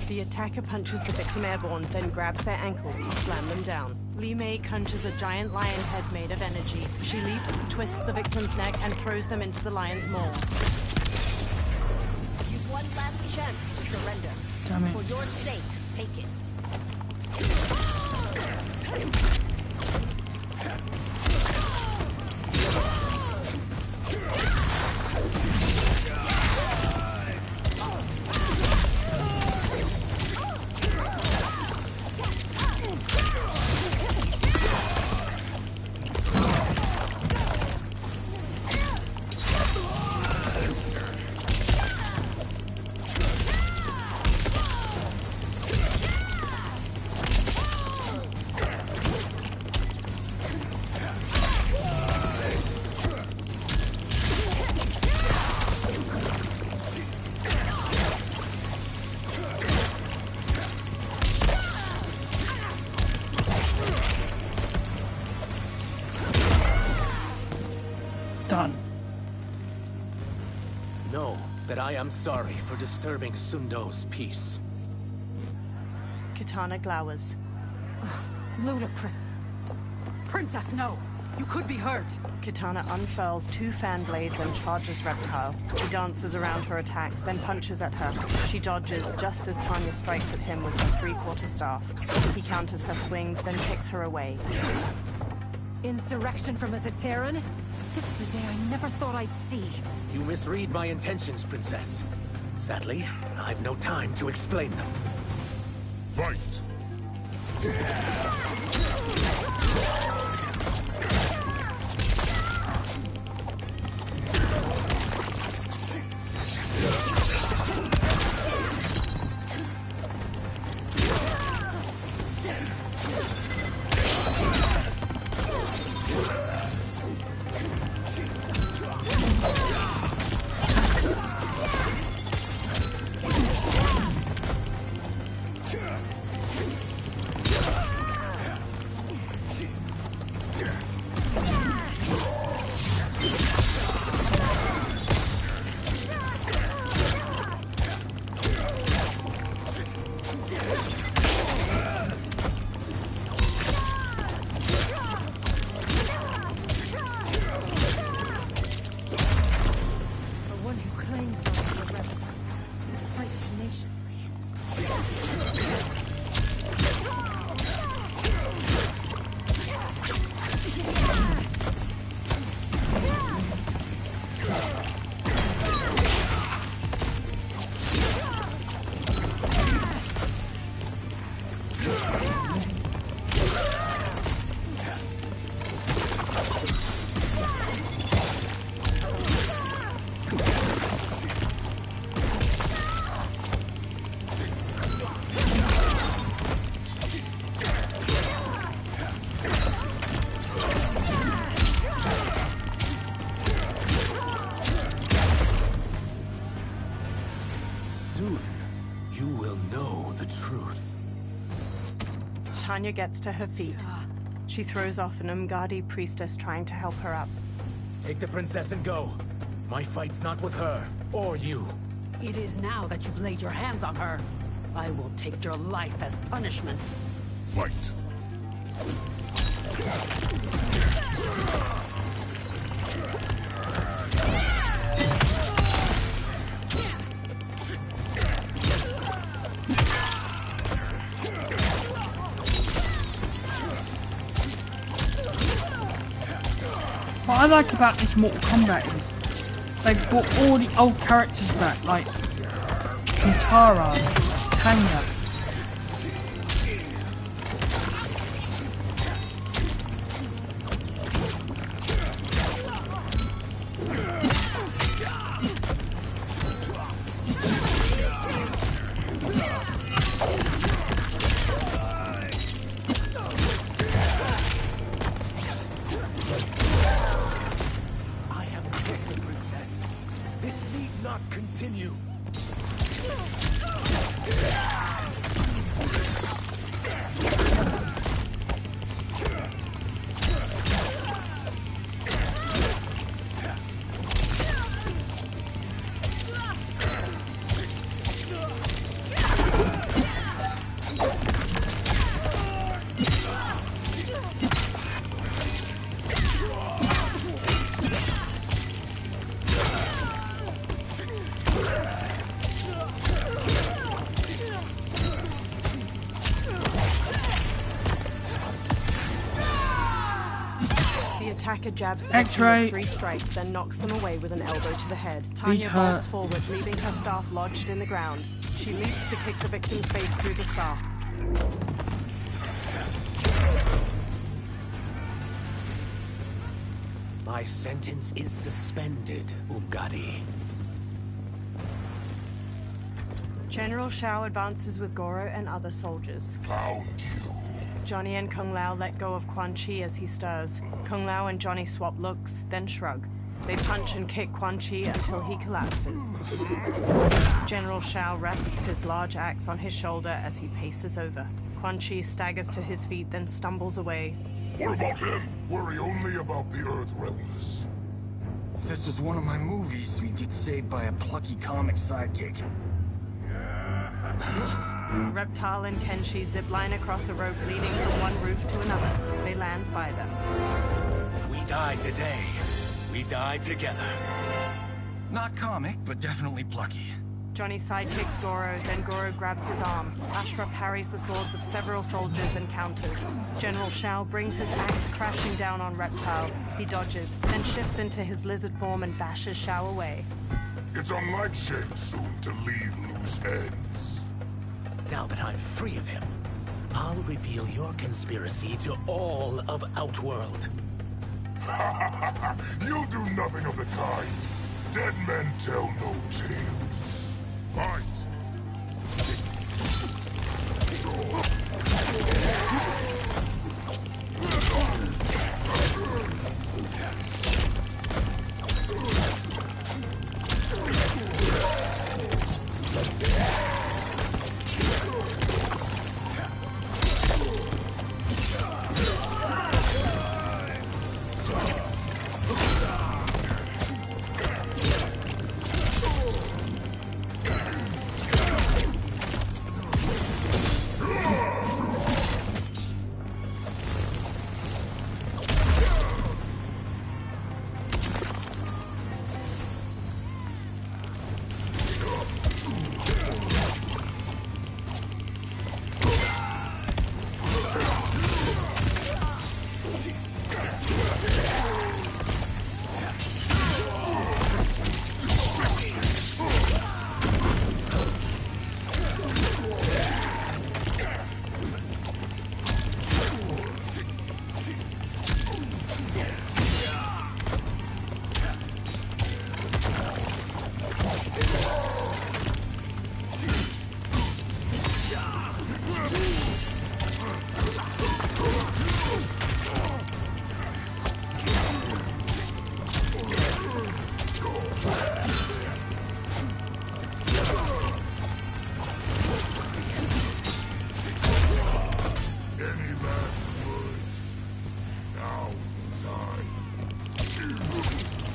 The attacker punches the victim airborne, then grabs their ankles to slam them down. Li Mei conjures a giant lion head made of energy. She leaps, twists the victim's neck, and throws them into the lion's maw. You've one last chance to surrender. Damn it. For your sake, take it. Done. Know that I am sorry for disturbing Sundo's peace. Kitana glowers. Ludicrous. Princess, no! You could be hurt! Kitana unfurls two fan blades and charges Reptile. He dances around her attacks, then punches at her. She dodges just as Tanya strikes at him with her three-quarter staff. He counters her swings, then kicks her away. Insurrection from a Zaterran? This is a day I never thought I'd see. You misread my intentions, Princess. Sadly, I've no time to explain them. Fight! Soon, you will know the truth. Tanya gets to her feet. She throws off an Umgadi priestess trying to help her up. Take the princess and go. My fight's not with her, or you. It is now that you've laid your hands on her. I will take your life as punishment. Fight! What I like about this Mortal Kombat is they've brought all the old characters back, like Kitara, Tanya. I haven't seen the princess. This need not continue. Attacker jabs the victim with 3 strikes, then knocks them away with an elbow to the head. Tanya bolts forward, leaving her staff lodged in the ground. She leaps to kick the victim's face through the staff. My sentence is suspended, Umgadi. General Shao advances with Goro and other soldiers. Found you. Johnny and Kung Lao let go of Quan Chi as he stirs. Kung Lao and Johnny swap looks, then shrug. They punch and kick Quan Chi until he collapses. General Shao rests his large axe on his shoulder as he paces over. Quan Chi staggers to his feet, then stumbles away. What about him? Worry only about the Earth Realmers. If this was one of my movies, we'd get saved by a plucky comic sidekick. Reptile and Kenshi zipline across a rope leading from one roof to another. They land by them. If we die today, we die together. Not comic, but definitely plucky. Johnny sidekicks Goro, then Goro grabs his arm. Ashra parries the swords of several soldiers and counters. General Shao brings his axe crashing down on Reptile. He dodges, then shifts into his lizard form and bashes Shao away. It's unlike Shang Tsung to leave loose ends. Now that I'm free of him, I'll reveal your conspiracy to all of Outworld. You'll do nothing of the kind. Dead men tell no tales. Fight!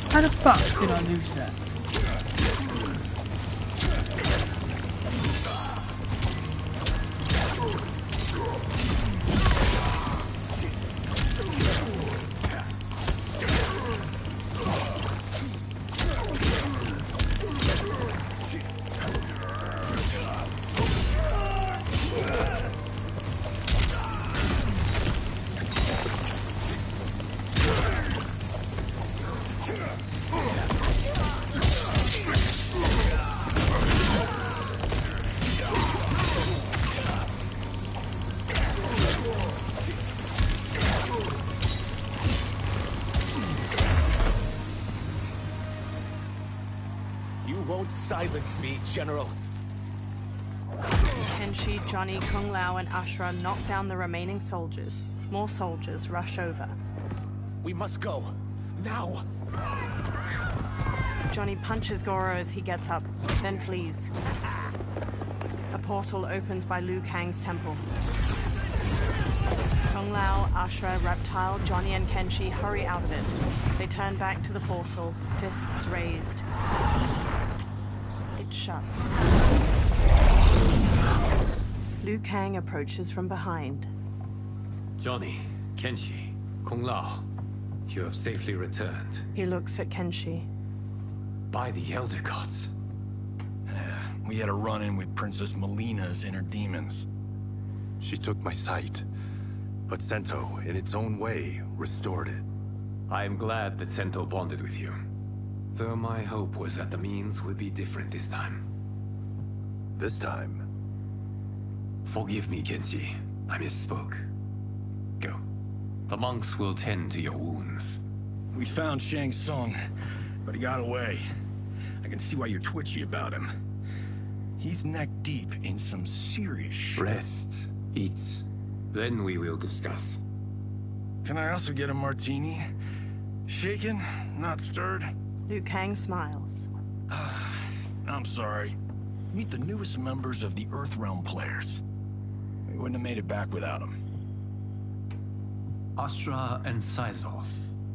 How the fuck did I lose that? Silence me, General. Kenshi, Johnny, Kung Lao, and Ashra knock down the remaining soldiers. More soldiers rush over. We must go. Now! Johnny punches Goro as he gets up, then flees. A portal opens by Liu Kang's temple. Kung Lao, Ashra, Reptile, Johnny, and Kenshi hurry out of it. They turn back to the portal, fists raised. It shuts. Liu Kang approaches from behind. Johnny, Kenshi, Kung Lao, you have safely returned. He looks at Kenshi. By the Elder Gods. We had a run-in with Princess Melina's inner demons. She took my sight, but Sento, in its own way, restored it. I am glad that Sento bonded with you. Though my hope was that the means would be different this time. This time? Forgive me, Kenshi. I misspoke. Go. The monks will tend to your wounds. We found Shang Tsung, but he got away. I can see why you're twitchy about him. He's neck deep in some serious shit. Rest. Eat. Then we will discuss. Can I also get a martini? Shaken, not stirred? Liu Kang smiles. I'm sorry. Meet the newest members of the Earthrealm players. We wouldn't have made it back without them. Ashra and Syzoth.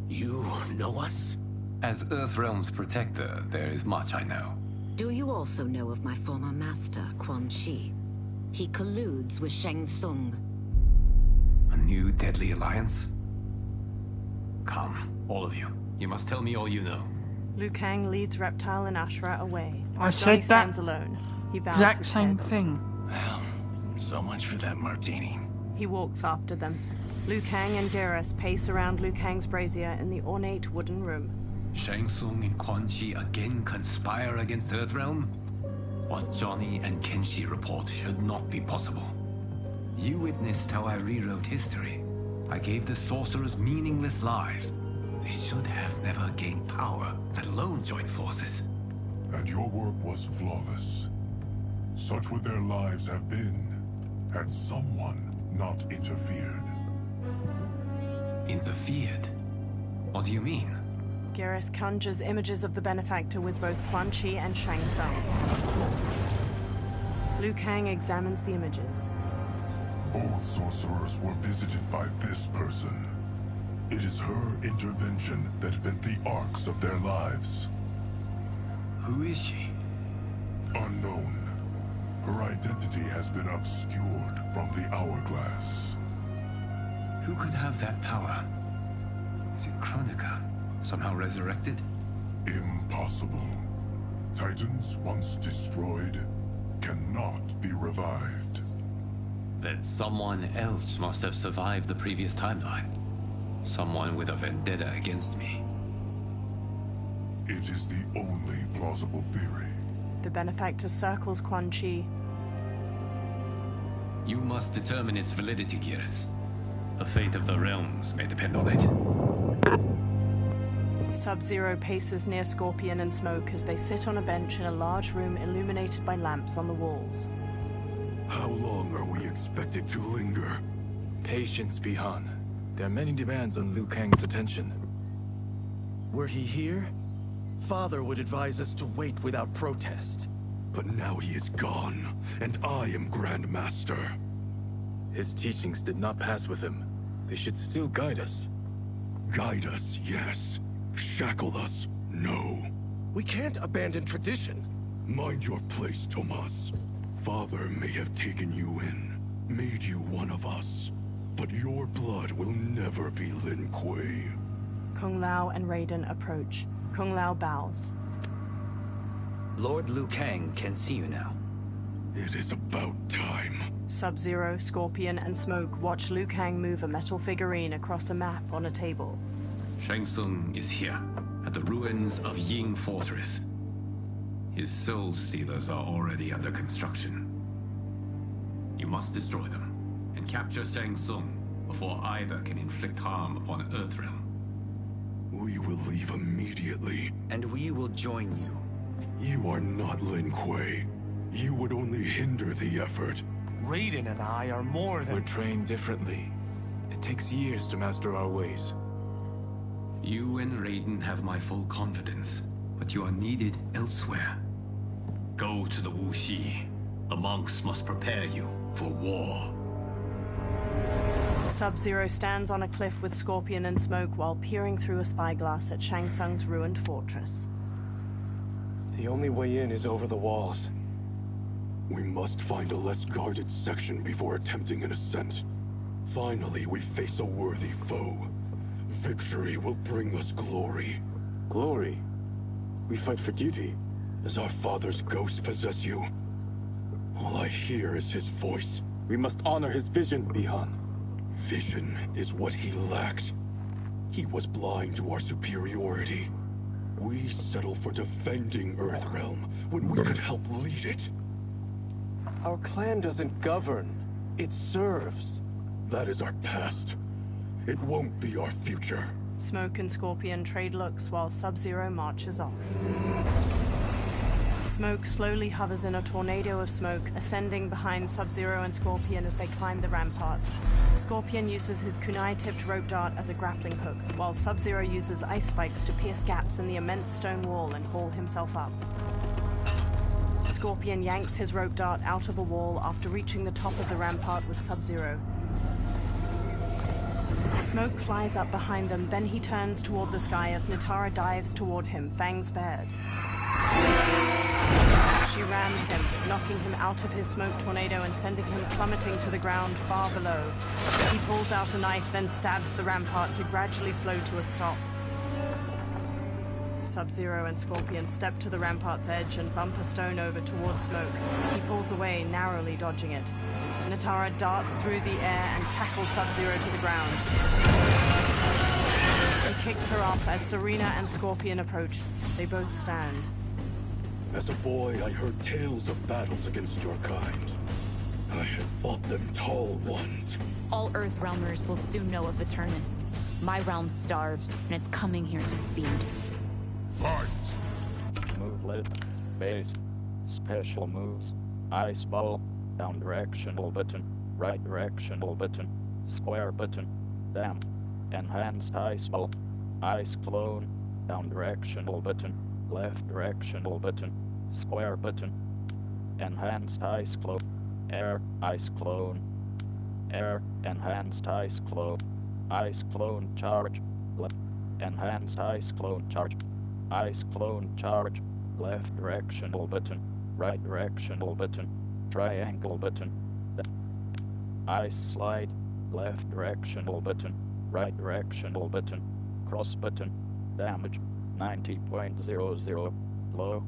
You know us? As Earthrealm's protector, there is much I know. Do you also know of my former master, Quan Chi? He colludes with Shang Tsung. A new deadly alliance? Come, all of you. You must tell me all you know. Liu Kang leads Reptile and Ashra away. I Johnny said that stands alone. He bows exact his same head. thing. Well, so much for that martini. He walks after them. Liu Kang and Geras pace around Liu Kang's brazier in the ornate wooden room. Shang Tsung and Quan Chi again conspire against Earthrealm? What Johnny and Kenshi report should not be possible. You witnessed how I rewrote history. I gave the sorcerers meaningless lives. They should have never gained power, let alone joined forces. And your work was flawless. Such would their lives have been, had someone not interfered. Interfered? What do you mean? Geras conjures images of the benefactor with both Quan Chi and Shang Tsung. Liu Kang examines the images. Both sorcerers were visited by this person. It is her intervention that bent the arcs of their lives. Who is she? Unknown. Her identity has been obscured from the hourglass. Who could have that power? Is it Kronika? Somehow resurrected? Impossible. Titans once destroyed cannot be revived. Then someone else must have survived the previous timeline. Someone with a vendetta against me. It is the only plausible theory. The benefactor circles Quan Chi. You must determine its validity, Geras. The fate of the realms may depend on it. Sub-Zero paces near Scorpion and Smoke as they sit on a bench in a large room illuminated by lamps on the walls. How long are we expected to linger? Patience, Bihan. There are many demands on Liu Kang's attention. Were he here, Father would advise us to wait without protest. But now he is gone, and I am Grand Master. His teachings did not pass with him. They should still guide us. Guide us, yes. Shackle us, no. We can't abandon tradition. Mind your place, Tomas. Father may have taken you in, made you one of us. But your blood will never be Lin Kuei. Kung Lao and Raiden approach. Kung Lao bows. Lord Liu Kang can see you now. It is about time. Sub-Zero, Scorpion, and Smoke watch Liu Kang move a metal figurine across a map on a table. Shang Tsung is here, at the ruins of Ying Fortress. His soul stealers are already under construction. You must destroy them, and capture Shang Tsung before either can inflict harm upon Earthrealm. We will leave immediately. And we will join you. You are not Lin Kuei. You would only hinder the effort. Raiden and I are more than... We're trained differently. It takes years to master our ways. You and Raiden have my full confidence, but you are needed elsewhere. Go to the Wuxi. The monks must prepare you for war. Sub-Zero stands on a cliff with Scorpion and Smoke while peering through a spyglass at Shang Tsung's ruined fortress. The only way in is over the walls. We must find a less guarded section before attempting an ascent. Finally, we face a worthy foe. Victory will bring us glory. Glory? We fight for duty. Does our father's ghost possess you? All I hear is his voice. We must honor his vision, Bihan. Vision is what he lacked. He was blind to our superiority. We settle for defending Earthrealm when we could help lead it. Our clan doesn't govern. It serves. That is our past. It won't be our future. Smoke and Scorpion trade looks while Sub-Zero marches off. Smoke slowly hovers in a tornado of smoke, ascending behind Sub-Zero and Scorpion as they climb the rampart. Scorpion uses his kunai-tipped rope dart as a grappling hook, while Sub-Zero uses ice spikes to pierce gaps in the immense stone wall and haul himself up. Scorpion yanks his rope dart out of a wall after reaching the top of the rampart with Sub-Zero. Smoke flies up behind them, then he turns toward the sky as Nitara dives toward him, fangs bared. She rams him, knocking him out of his smoke tornado and sending him plummeting to the ground far below. He pulls out a knife, then stabs the rampart to gradually slow to a stop. Sub-Zero and Scorpion step to the rampart's edge and bump a stone over towards Smoke. He pulls away, narrowly dodging it. Nitara darts through the air and tackles Sub-Zero to the ground. He kicks her off as Serena and Scorpion approach. They both stand. As a boy, I heard tales of battles against your kind. I had fought them tall ones. All Earthrealmers will soon know of Eternus. My realm starves, and it's coming here to feed. Fight! Movelet. Base. Special moves. Ice ball. Down directional button. Right directional button. Square button. Damn. Enhanced ice ball. Ice clone. Down directional button. Left directional button. Square button. Enhanced ice clone. Air. Ice clone. Air. Enhanced ice clone. Ice clone charge. Enhanced ice clone charge. Ice clone charge. Left directional button. Right directional button. Triangle button. Ice slide. Left directional button. Right directional button. Cross button. Damage 90.00. Low.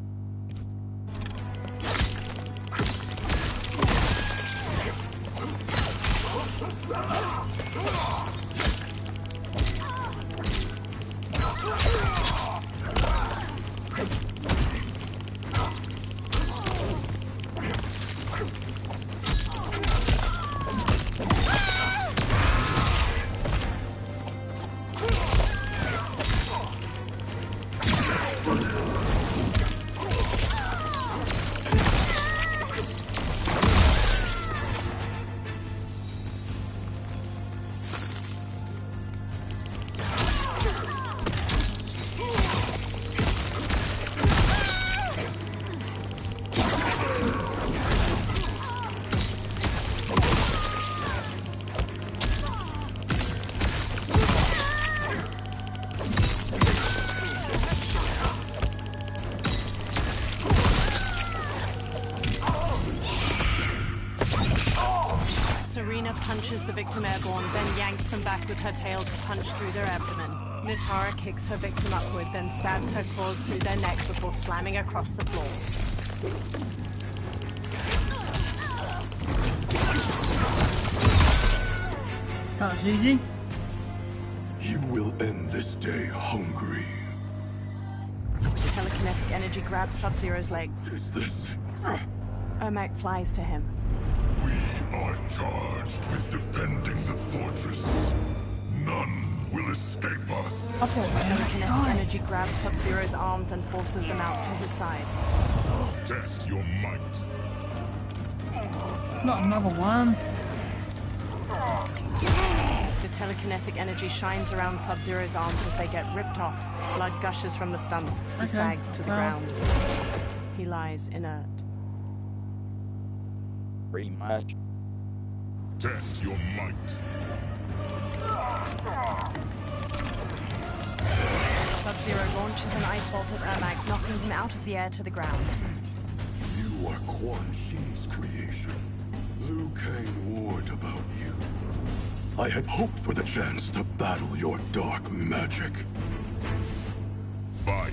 Punches the victim airborne, then yanks them back with her tail to punch through their abdomen. Nitara kicks her victim upward, then stabs her claws through their neck before slamming across the floor. That was easy. You will end this day hungry. Telekinetic energy grabs Sub-Zero's legs. Is this? Ermac flies to him. We are charged with defending the fortress. None will escape us. Telekinetic energy grabs Sub-Zero's arms and forces them out to his side. Test your might. Not another one. The telekinetic energy shines around Sub-Zero's arms as they get ripped off. Blood gushes from the stumps. He sags to the ground. He lies inert. Rematch. Test your might. Sub-Zero launches an ice bolt at Ermac, knocking him out of the air to the ground. You are Quan Chi's creation. Liu Kang warned about you. I had hoped for the chance to battle your dark magic. Fight.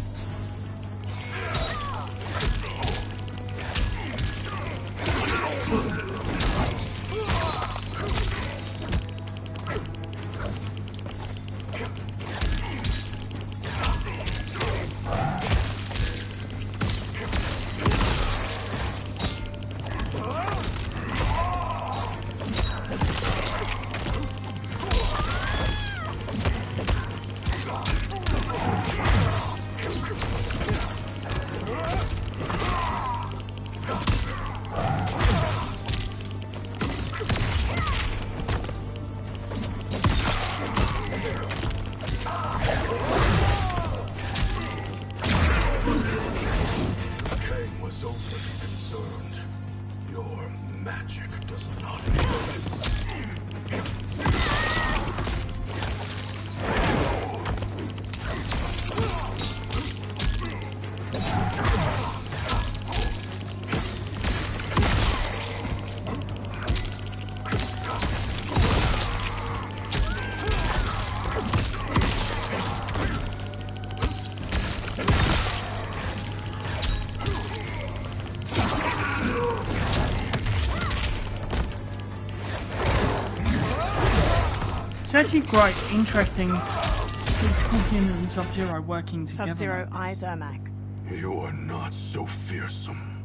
It's actually quite interesting to see Scorpion and Sub-Zero working together. Sub-Zero eyes Ermac. You are not so fearsome.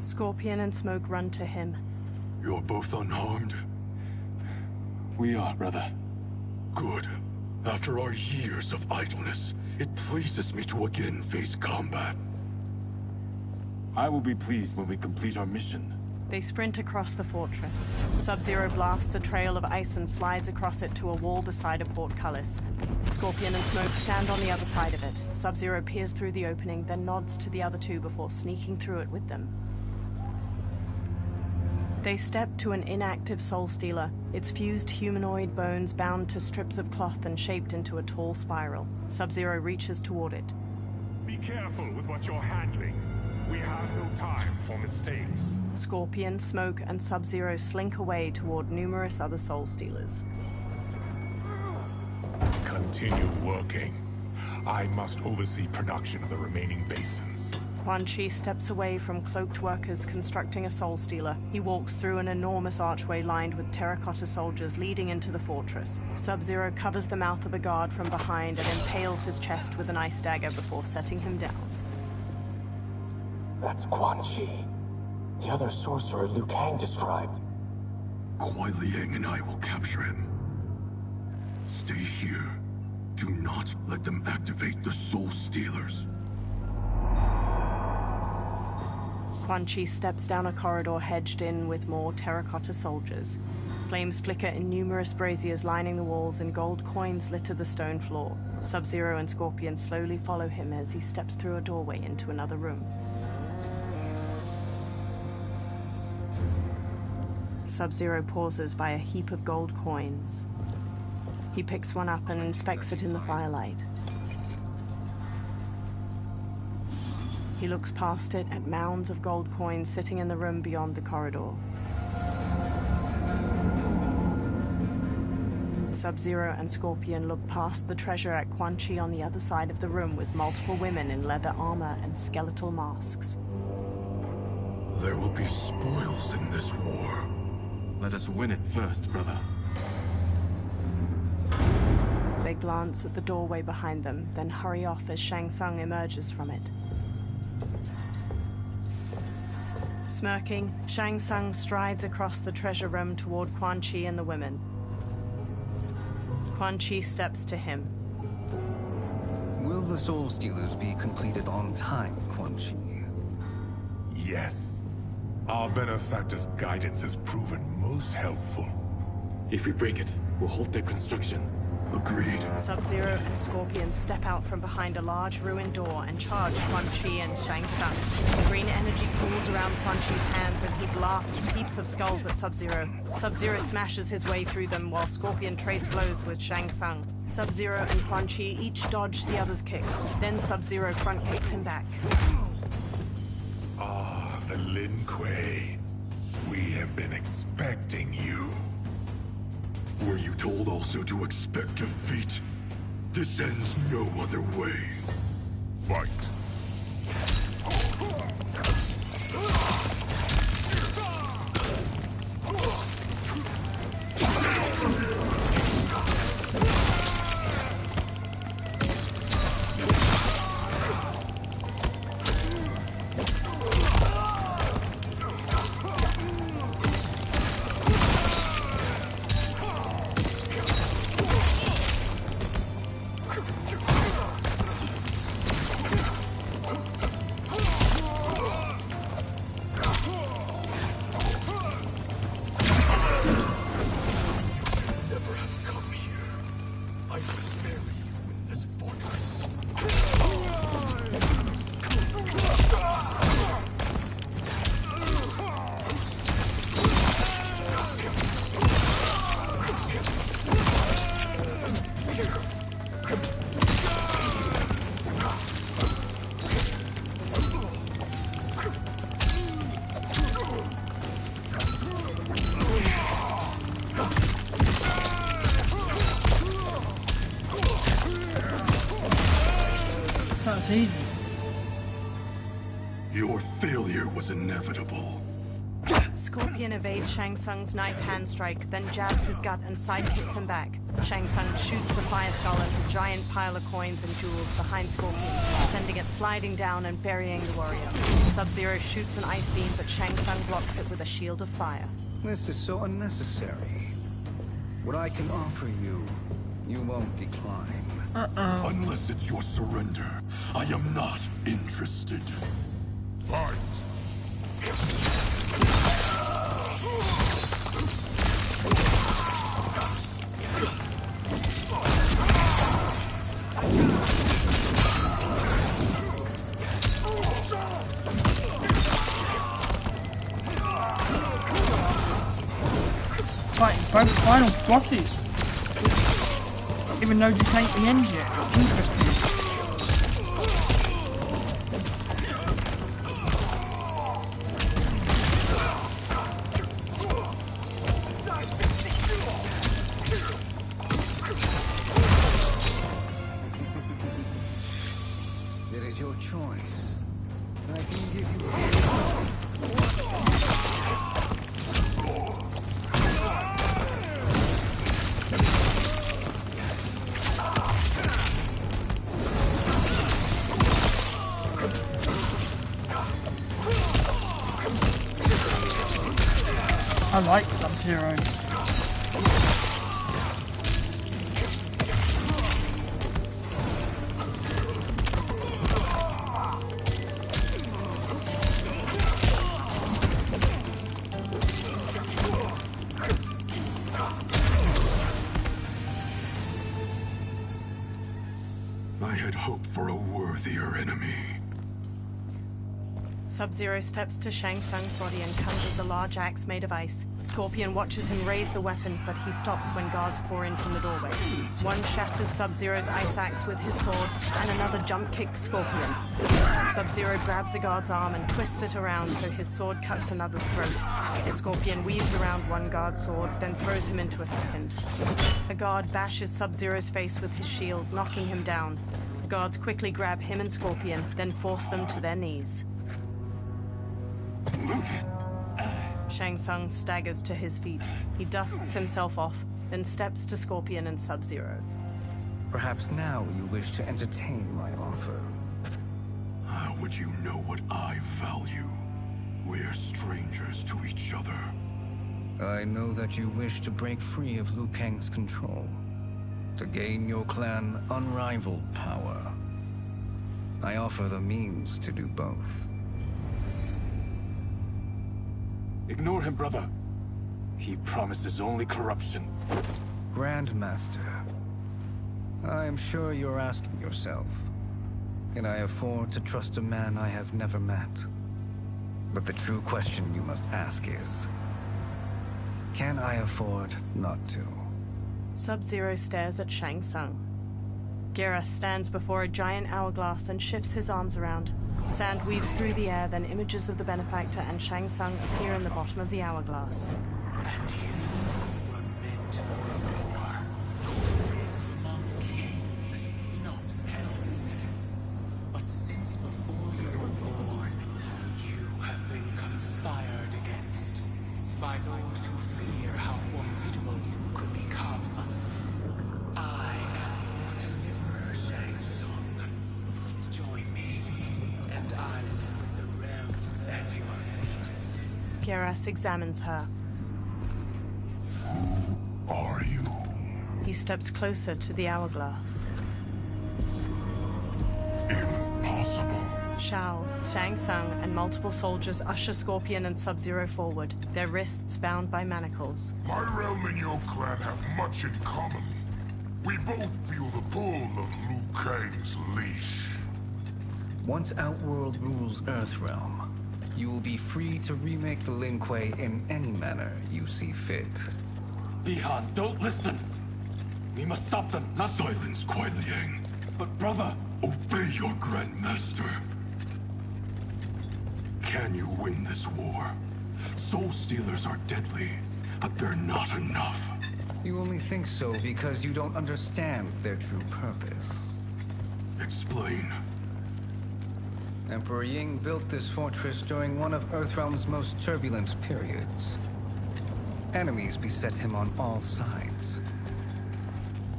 Scorpion and Smoke run to him. You're both unharmed? We are, brother. Good. After our years of idleness, it pleases me to again face combat. I will be pleased when we complete our mission. They sprint across the fortress. Sub-Zero blasts a trail of ice and slides across it to a wall beside a portcullis. Scorpion and Smoke stand on the other side of it. Sub-Zero peers through the opening, then nods to the other two before sneaking through it with them. They step to an inactive Soul Stealer, its fused humanoid bones bound to strips of cloth and shaped into a tall spiral. Sub-Zero reaches toward it. Be careful with what you're handling. We have no time for mistakes. Scorpion, Smoke, and Sub-Zero slink away toward numerous other Soul Stealers. Continue working. I must oversee production of the remaining basins. Quan Chi steps away from cloaked workers constructing a Soul Stealer. He walks through an enormous archway lined with terracotta soldiers leading into the fortress. Sub-Zero covers the mouth of a guard from behind and impales his chest with an ice dagger before setting him down. That's Quan Chi. The other sorcerer Liu Kang described. Kuai Liang and I will capture him. Stay here. Do not let them activate the Soul Stealers. Quan Chi steps down a corridor hedged in with more terracotta soldiers. Flames flicker in numerous braziers lining the walls and gold coins litter the stone floor. Sub-Zero and Scorpion slowly follow him as he steps through a doorway into another room. Sub-Zero pauses by a heap of gold coins. He picks one up and inspects it in the firelight. He looks past it at mounds of gold coins sitting in the room beyond the corridor. Sub-Zero and Scorpion look past the treasure at Quan Chi on the other side of the room with multiple women in leather armor and skeletal masks. There will be spoils in this war. Let us win it first, brother. They glance at the doorway behind them, then hurry off as Shang Tsung emerges from it. Smirking, Shang Tsung strides across the treasure room toward Quan Chi and the women. Quan Chi steps to him. Will the Soul Stealers be completed on time, Quan Chi? Yes. Our benefactor's guidance has proven most helpful. If we break it, we'll halt their construction. Agreed. Sub-Zero and Scorpion step out from behind a large ruined door and charge Quan Chi and Shang Tsung. Green energy pools around Quan Chi's hands and he blasts heaps of skulls at Sub-Zero. Sub-Zero smashes his way through them while Scorpion trades blows with Shang Tsung. Sub-Zero and Quan Chi each dodge the other's kicks. Then Sub-Zero front kicks him back. Ah, the Lin Kuei. We have been expecting you. Were you told also to expect defeat? This ends no other way. Fight. That's easy. Your failure was inevitable. Scorpion evades Shang Tsung's knife hand strike, then jabs his gut and side kicks him back. Shang Tsung shoots a fire skull at a giant pile of coins and jewels behind Scorpion, sending it sliding down and burying the warrior. Sub-Zero shoots an ice beam, but Shang Tsung blocks it with a shield of fire. This is so unnecessary. What I can offer you, you won't decline. Unless it's your surrender, I am not interested. Fight! Fighting both final bosses. Even though this ain't the end yet. Interesting. It is your choice. I can give you I like Sub-Zero. I had hoped for a worthier enemy. Sub-Zero steps to Shang Tsung's body and conjures a large axe made of ice. Scorpion watches him raise the weapon, but he stops when guards pour in from the doorway. One shatters Sub-Zero's ice axe with his sword, and another jump kicks Scorpion. Sub-Zero grabs a guard's arm and twists it around so his sword cuts another's throat. Scorpion weaves around one guard's sword, then throws him into a second. A guard bashes Sub-Zero's face with his shield, knocking him down. The guards quickly grab him and Scorpion, then force them to their knees. Shang Tsung staggers to his feet. He dusts himself off, then steps to Scorpion and Sub-Zero. Perhaps now you wish to entertain my offer. How would you know what I value? We're strangers to each other. I know that you wish to break free of Liu Kang's control. To gain your clan unrivaled power. I offer the means to do both. Ignore him, brother. He promises only corruption. Grandmaster, I am sure you're asking yourself, can I afford to trust a man I have never met? But the true question you must ask is, can I afford not to? Sub-Zero stares at Shang Tsung. Geras stands before a giant hourglass and shifts his arms around. Sand weaves through the air, then images of the benefactor and Shang Tsung appear in the bottom of the hourglass. And you were meant for war, to live among kings, not peasants. But since before you were born, you have been conspired against by those who fear how formidable you could become. I am your deliverer, Shang Tsung. Join me, and I will put the realms at your feet. Geras examines her. Who are you? He steps closer to the hourglass. Impossible. Shao, Shang Tsung, and multiple soldiers usher Scorpion and Sub-Zero forward, their wrists bound by manacles. My realm and your clan have much in common. We both feel the pull of Liu Kang's leash. Once Outworld rules Earthrealm, you will be free to remake the Lin Kuei in any manner you see fit. Bihan, don't listen! We must stop them, not— Silence, Kuai Liang. But brother— Obey your Grandmaster. Can you win this war? Soul Stealers are deadly, but they're not enough. You only think so because you don't understand their true purpose. Explain. Emperor Ying built this fortress during one of Earthrealm's most turbulent periods. Enemies beset him on all sides.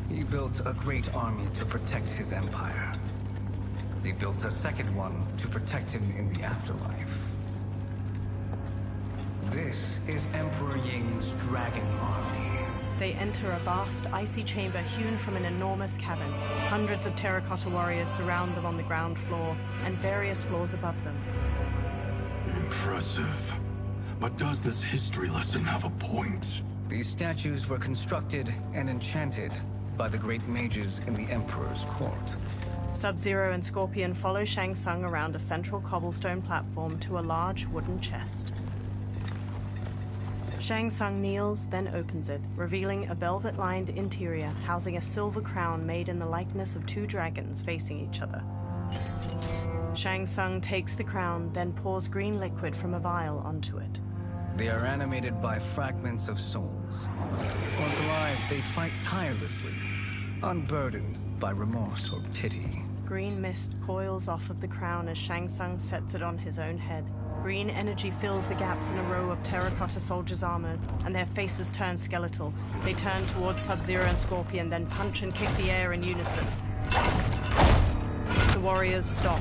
He built a great army to protect his empire. He built a second one to protect him in the afterlife. This is Emperor Ying's Dragon Army. They enter a vast, icy chamber hewn from an enormous cavern. Hundreds of terracotta warriors surround them on the ground floor, and various floors above them. Impressive. But does this history lesson have a point? These statues were constructed and enchanted by the great mages in the Emperor's court. Sub-Zero and Scorpion follow Shang Tsung around a central cobblestone platform to a large wooden chest. Shang Tsung kneels, then opens it, revealing a velvet-lined interior housing a silver crown made in the likeness of two dragons facing each other. Shang Tsung takes the crown, then pours green liquid from a vial onto it. They are animated by fragments of souls. Once alive, they fight tirelessly, unburdened by remorse or pity. Green mist coils off of the crown as Shang Tsung sets it on his own head. Green energy fills the gaps in a row of terracotta soldiers' armor, and their faces turn skeletal. They turn towards Sub-Zero and Scorpion, then punch and kick the air in unison. The warriors stop.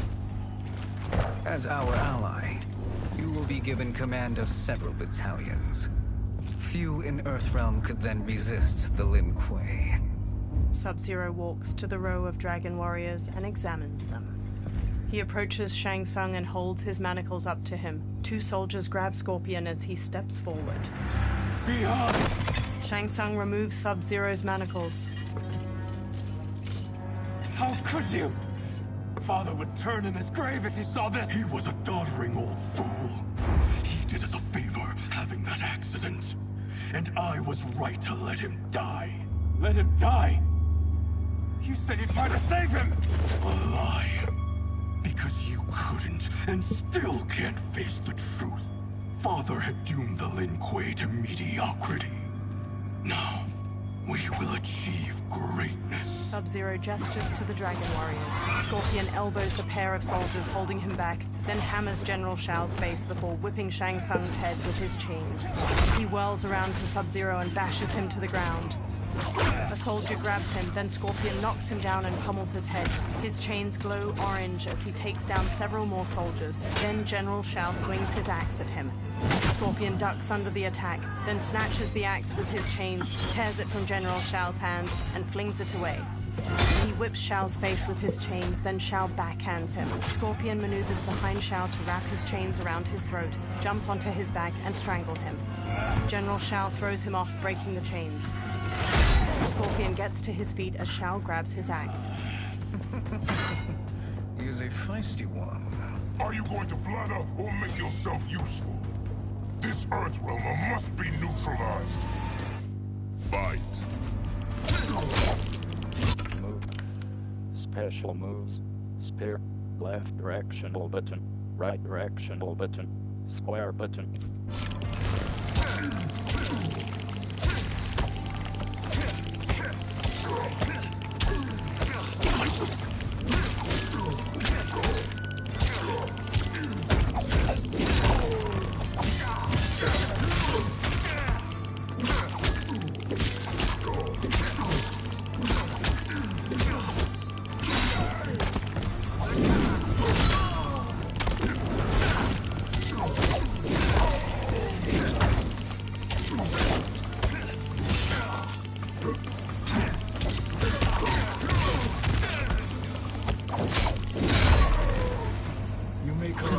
As our ally, you will be given command of several battalions. Few in Earthrealm could then resist the Lin Kuei. Sub-Zero walks to the row of dragon warriors and examines them. He approaches Shang Tsung and holds his manacles up to him. Two soldiers grab Scorpion as he steps forward. Behind! Shang Tsung removes Sub-Zero's manacles. How could you? Father would turn in his grave if he saw this! He was a doddering old fool. He did us a favor having that accident. And I was right to let him die. Let him die? You said you tried to save him! A lie. Because you couldn't, and still can't face the truth. Father had doomed the Lin Kuei to mediocrity. Now, we will achieve greatness. Sub-Zero gestures to the dragon warriors. Scorpion elbows the pair of soldiers holding him back, then hammers General Shao's face before whipping Shang Tsung's head with his chains. He whirls around to Sub-Zero and bashes him to the ground. A soldier grabs him, then Scorpion knocks him down and pummels his head. His chains glow orange as he takes down several more soldiers. Then General Shao swings his axe at him. Scorpion ducks under the attack, then snatches the axe with his chains, tears it from General Shao's hands, and flings it away. He whips Shao's face with his chains, then Shao backhands him. Scorpion maneuvers behind Shao to wrap his chains around his throat, jump onto his back, and strangle him. General Shao throws him off, breaking the chains. Scorpion gets to his feet as Shao grabs his axe. He's a feisty one. Are you going to blather or make yourself useful? This Earthrealmer must be neutralized. Fight. Move. Special moves. Spear. Left directional button. Right directional button. Square button.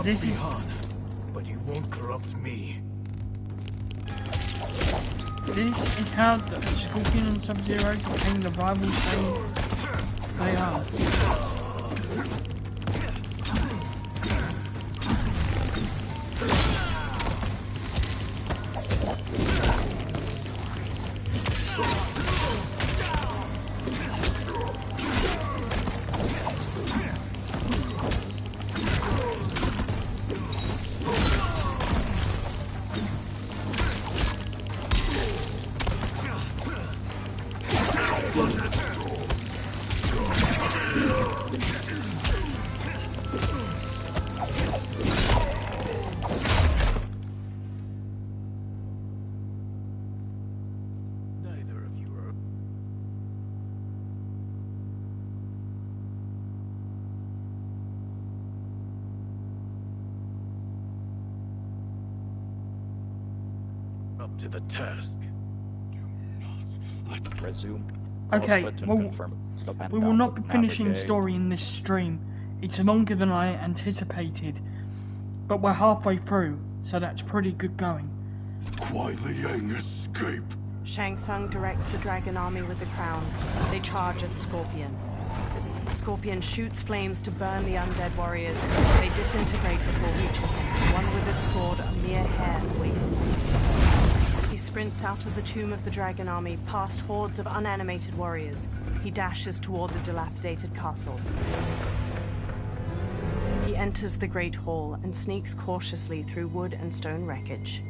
This is Han, but you won't corrupt me. This is how the Scorpion and Sub-Zero became the rivals they are. Up to the task. Resume. Okay, well, Confirm. we will not be finishing the story in this stream. It's longer than I anticipated, but we're halfway through, so that's pretty good going. Kuai Liang escape. Shang Tsung directs the dragon army with the crown. They charge at Scorpion. Scorpion shoots flames to burn the undead warriors. They disintegrate before reaching him, one with its sword a mere hair away from his face. He sprints out of the tomb of the dragon army, past hordes of unanimated warriors. He dashes toward the dilapidated castle. He enters the Great Hall and sneaks cautiously through wood and stone wreckage.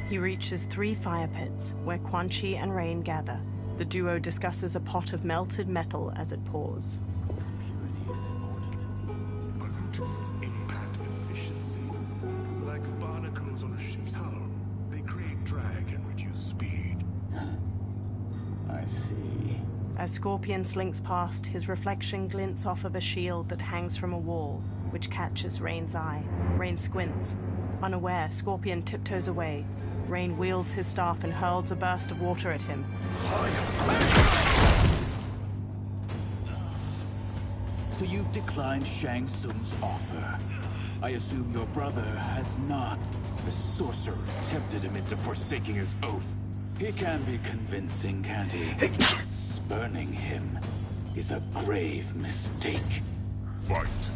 He reaches 3 fire pits, where Quan Chi and Rain gather. The duo discusses a pot of melted metal as it pours. Pollutants impact efficiency. Like barnacles on a ship's hull, they create drag and reduce speed. I see. As Scorpion slinks past, his reflection glints off of a shield that hangs from a wall, which catches Rain's eye. Rain squints. Unaware, Scorpion tiptoes away. Rain wields his staff and hurls a burst of water at him. So you've declined Shang Tsung's offer. I assume your brother has not. The sorcerer tempted him into forsaking his oath. He can be convincing, can't he? Spurning him is a grave mistake. Fight.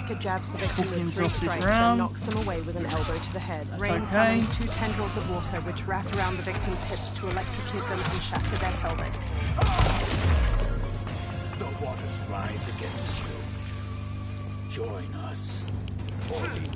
attacker jabs the victim with Scorpion's 3 off the strikes, ground. then knocks them away with an elbow to the head. That's Rain okay. summons 2 tendrils of water which wrap around the victim's hips to electrocute them and shatter their pelvis. The waters rise against you. Join us. Or leave.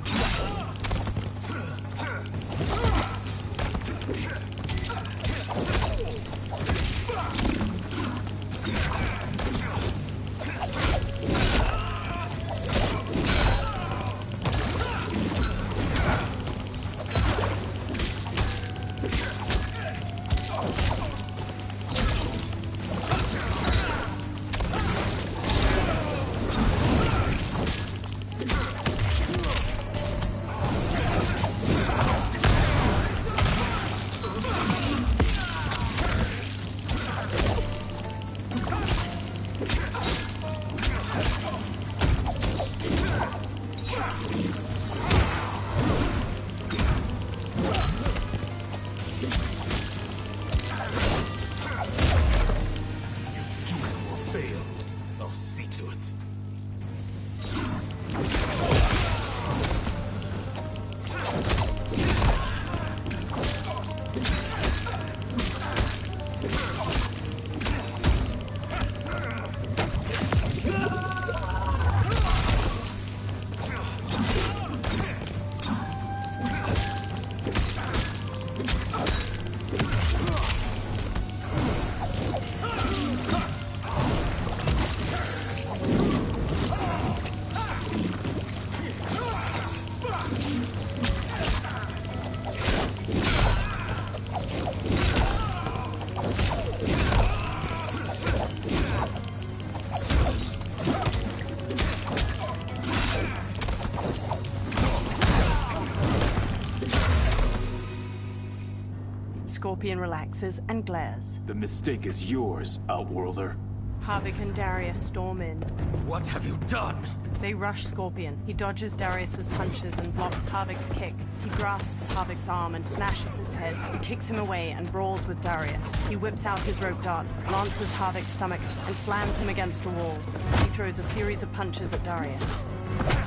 Scorpion relaxes and glares. The mistake is yours, Outworlder. Havik and Darius storm in. What have you done? They rush Scorpion. He dodges Darius's punches and blocks Havik's kick. He grasps Havik's arm and smashes his head. He kicks him away and brawls with Darius. He whips out his rope dart, lances Havik's stomach, and slams him against a wall. He throws a series of punches at Darius.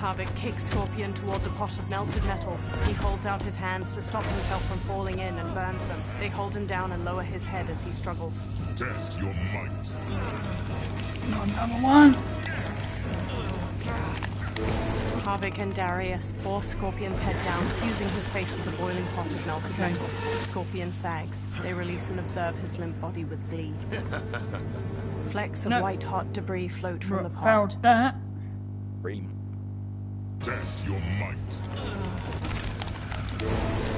Havik kicks Scorpion toward the pot of melted metal. He holds out his hands to stop himself from falling in and burns them. They hold him down and lower his head as he struggles. Test your might. Another one. Havik and Darius force Scorpion's head down, fusing his face with a boiling pot of melted metal. Scorpion sags. They release and observe his limp body with glee. Flecks of white-hot debris float from the pot. Found that. Green. Test your might.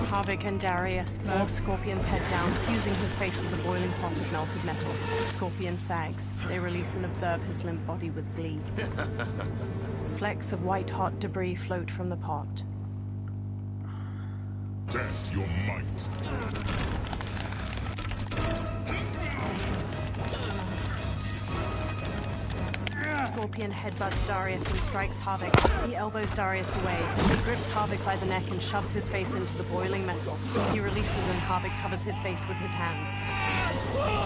Havik and Darius force Scorpion's head down, fusing his face with a boiling pot of melted metal. Scorpion sags. They release and observe his limp body with glee. Flecks of white-hot debris float from the pot. Test your might. Scorpion headbutts Darius and strikes Havik. He elbows Darius away. He grips Havik by the neck and shoves his face into the boiling metal. He releases and Havik covers his face with his hands.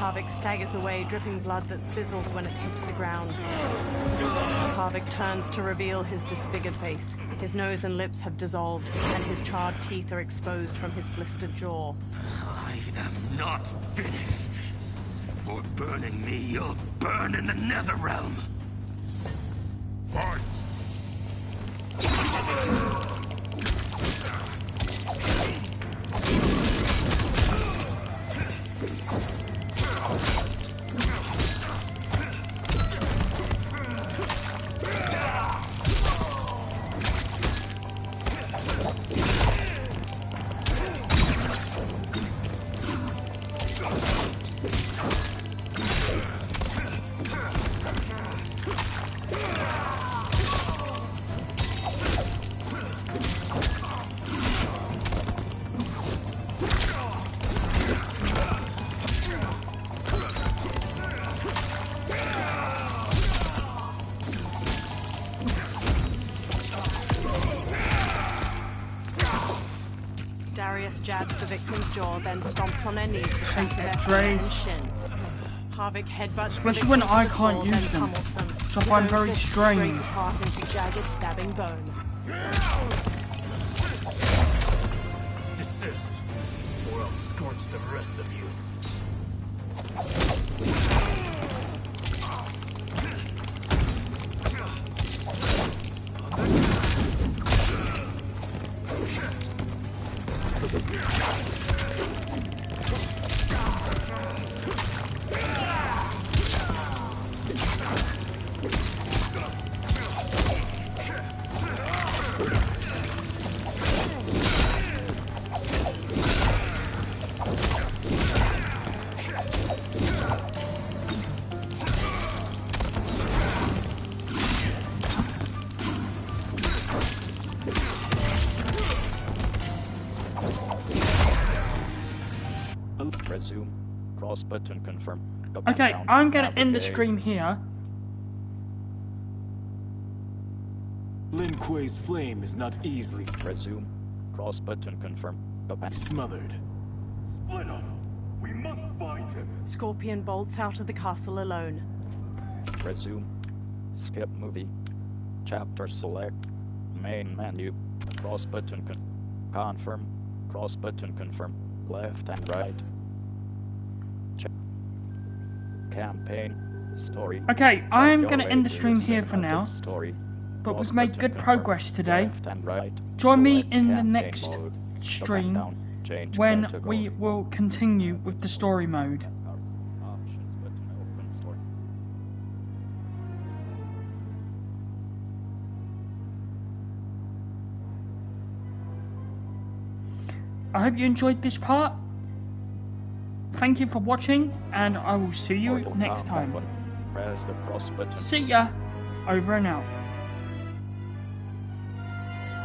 Havik staggers away, dripping blood that sizzles when it hits the ground. Havik turns to reveal his disfigured face. His nose and lips have dissolved, and his charred teeth are exposed from his blistered jaw. I am not finished. For burning me, you'll burn in the Netherrealm. Fight! Darius jabs the victim's jaw, then stomps on their knee to shatter their X-rays. thigh and shin. Harvick headbutts Especially when I can't use them, which I find very strange. Heart into jagged, stabbing bone. Desist, or I'll scorch the rest of you. Resume. Cross button confirm. Okay, I'm gonna end the stream here. Lin Kuei's flame is not easily Resume. Cross button confirm. smothered. Split up! We must find him! Scorpion bolts out of the castle alone. Resume. Skip movie. Chapter select. Main menu. Cross button confirm. Cross button confirm. Left and right. Campaign. Story. Okay, I'm gonna end the stream here for now. But we've made good progress today. Join me in the next stream when we will continue with the story mode. I hope you enjoyed this part. Thank you for watching, and I will see you next time. Press the cross button. See ya. Over and out.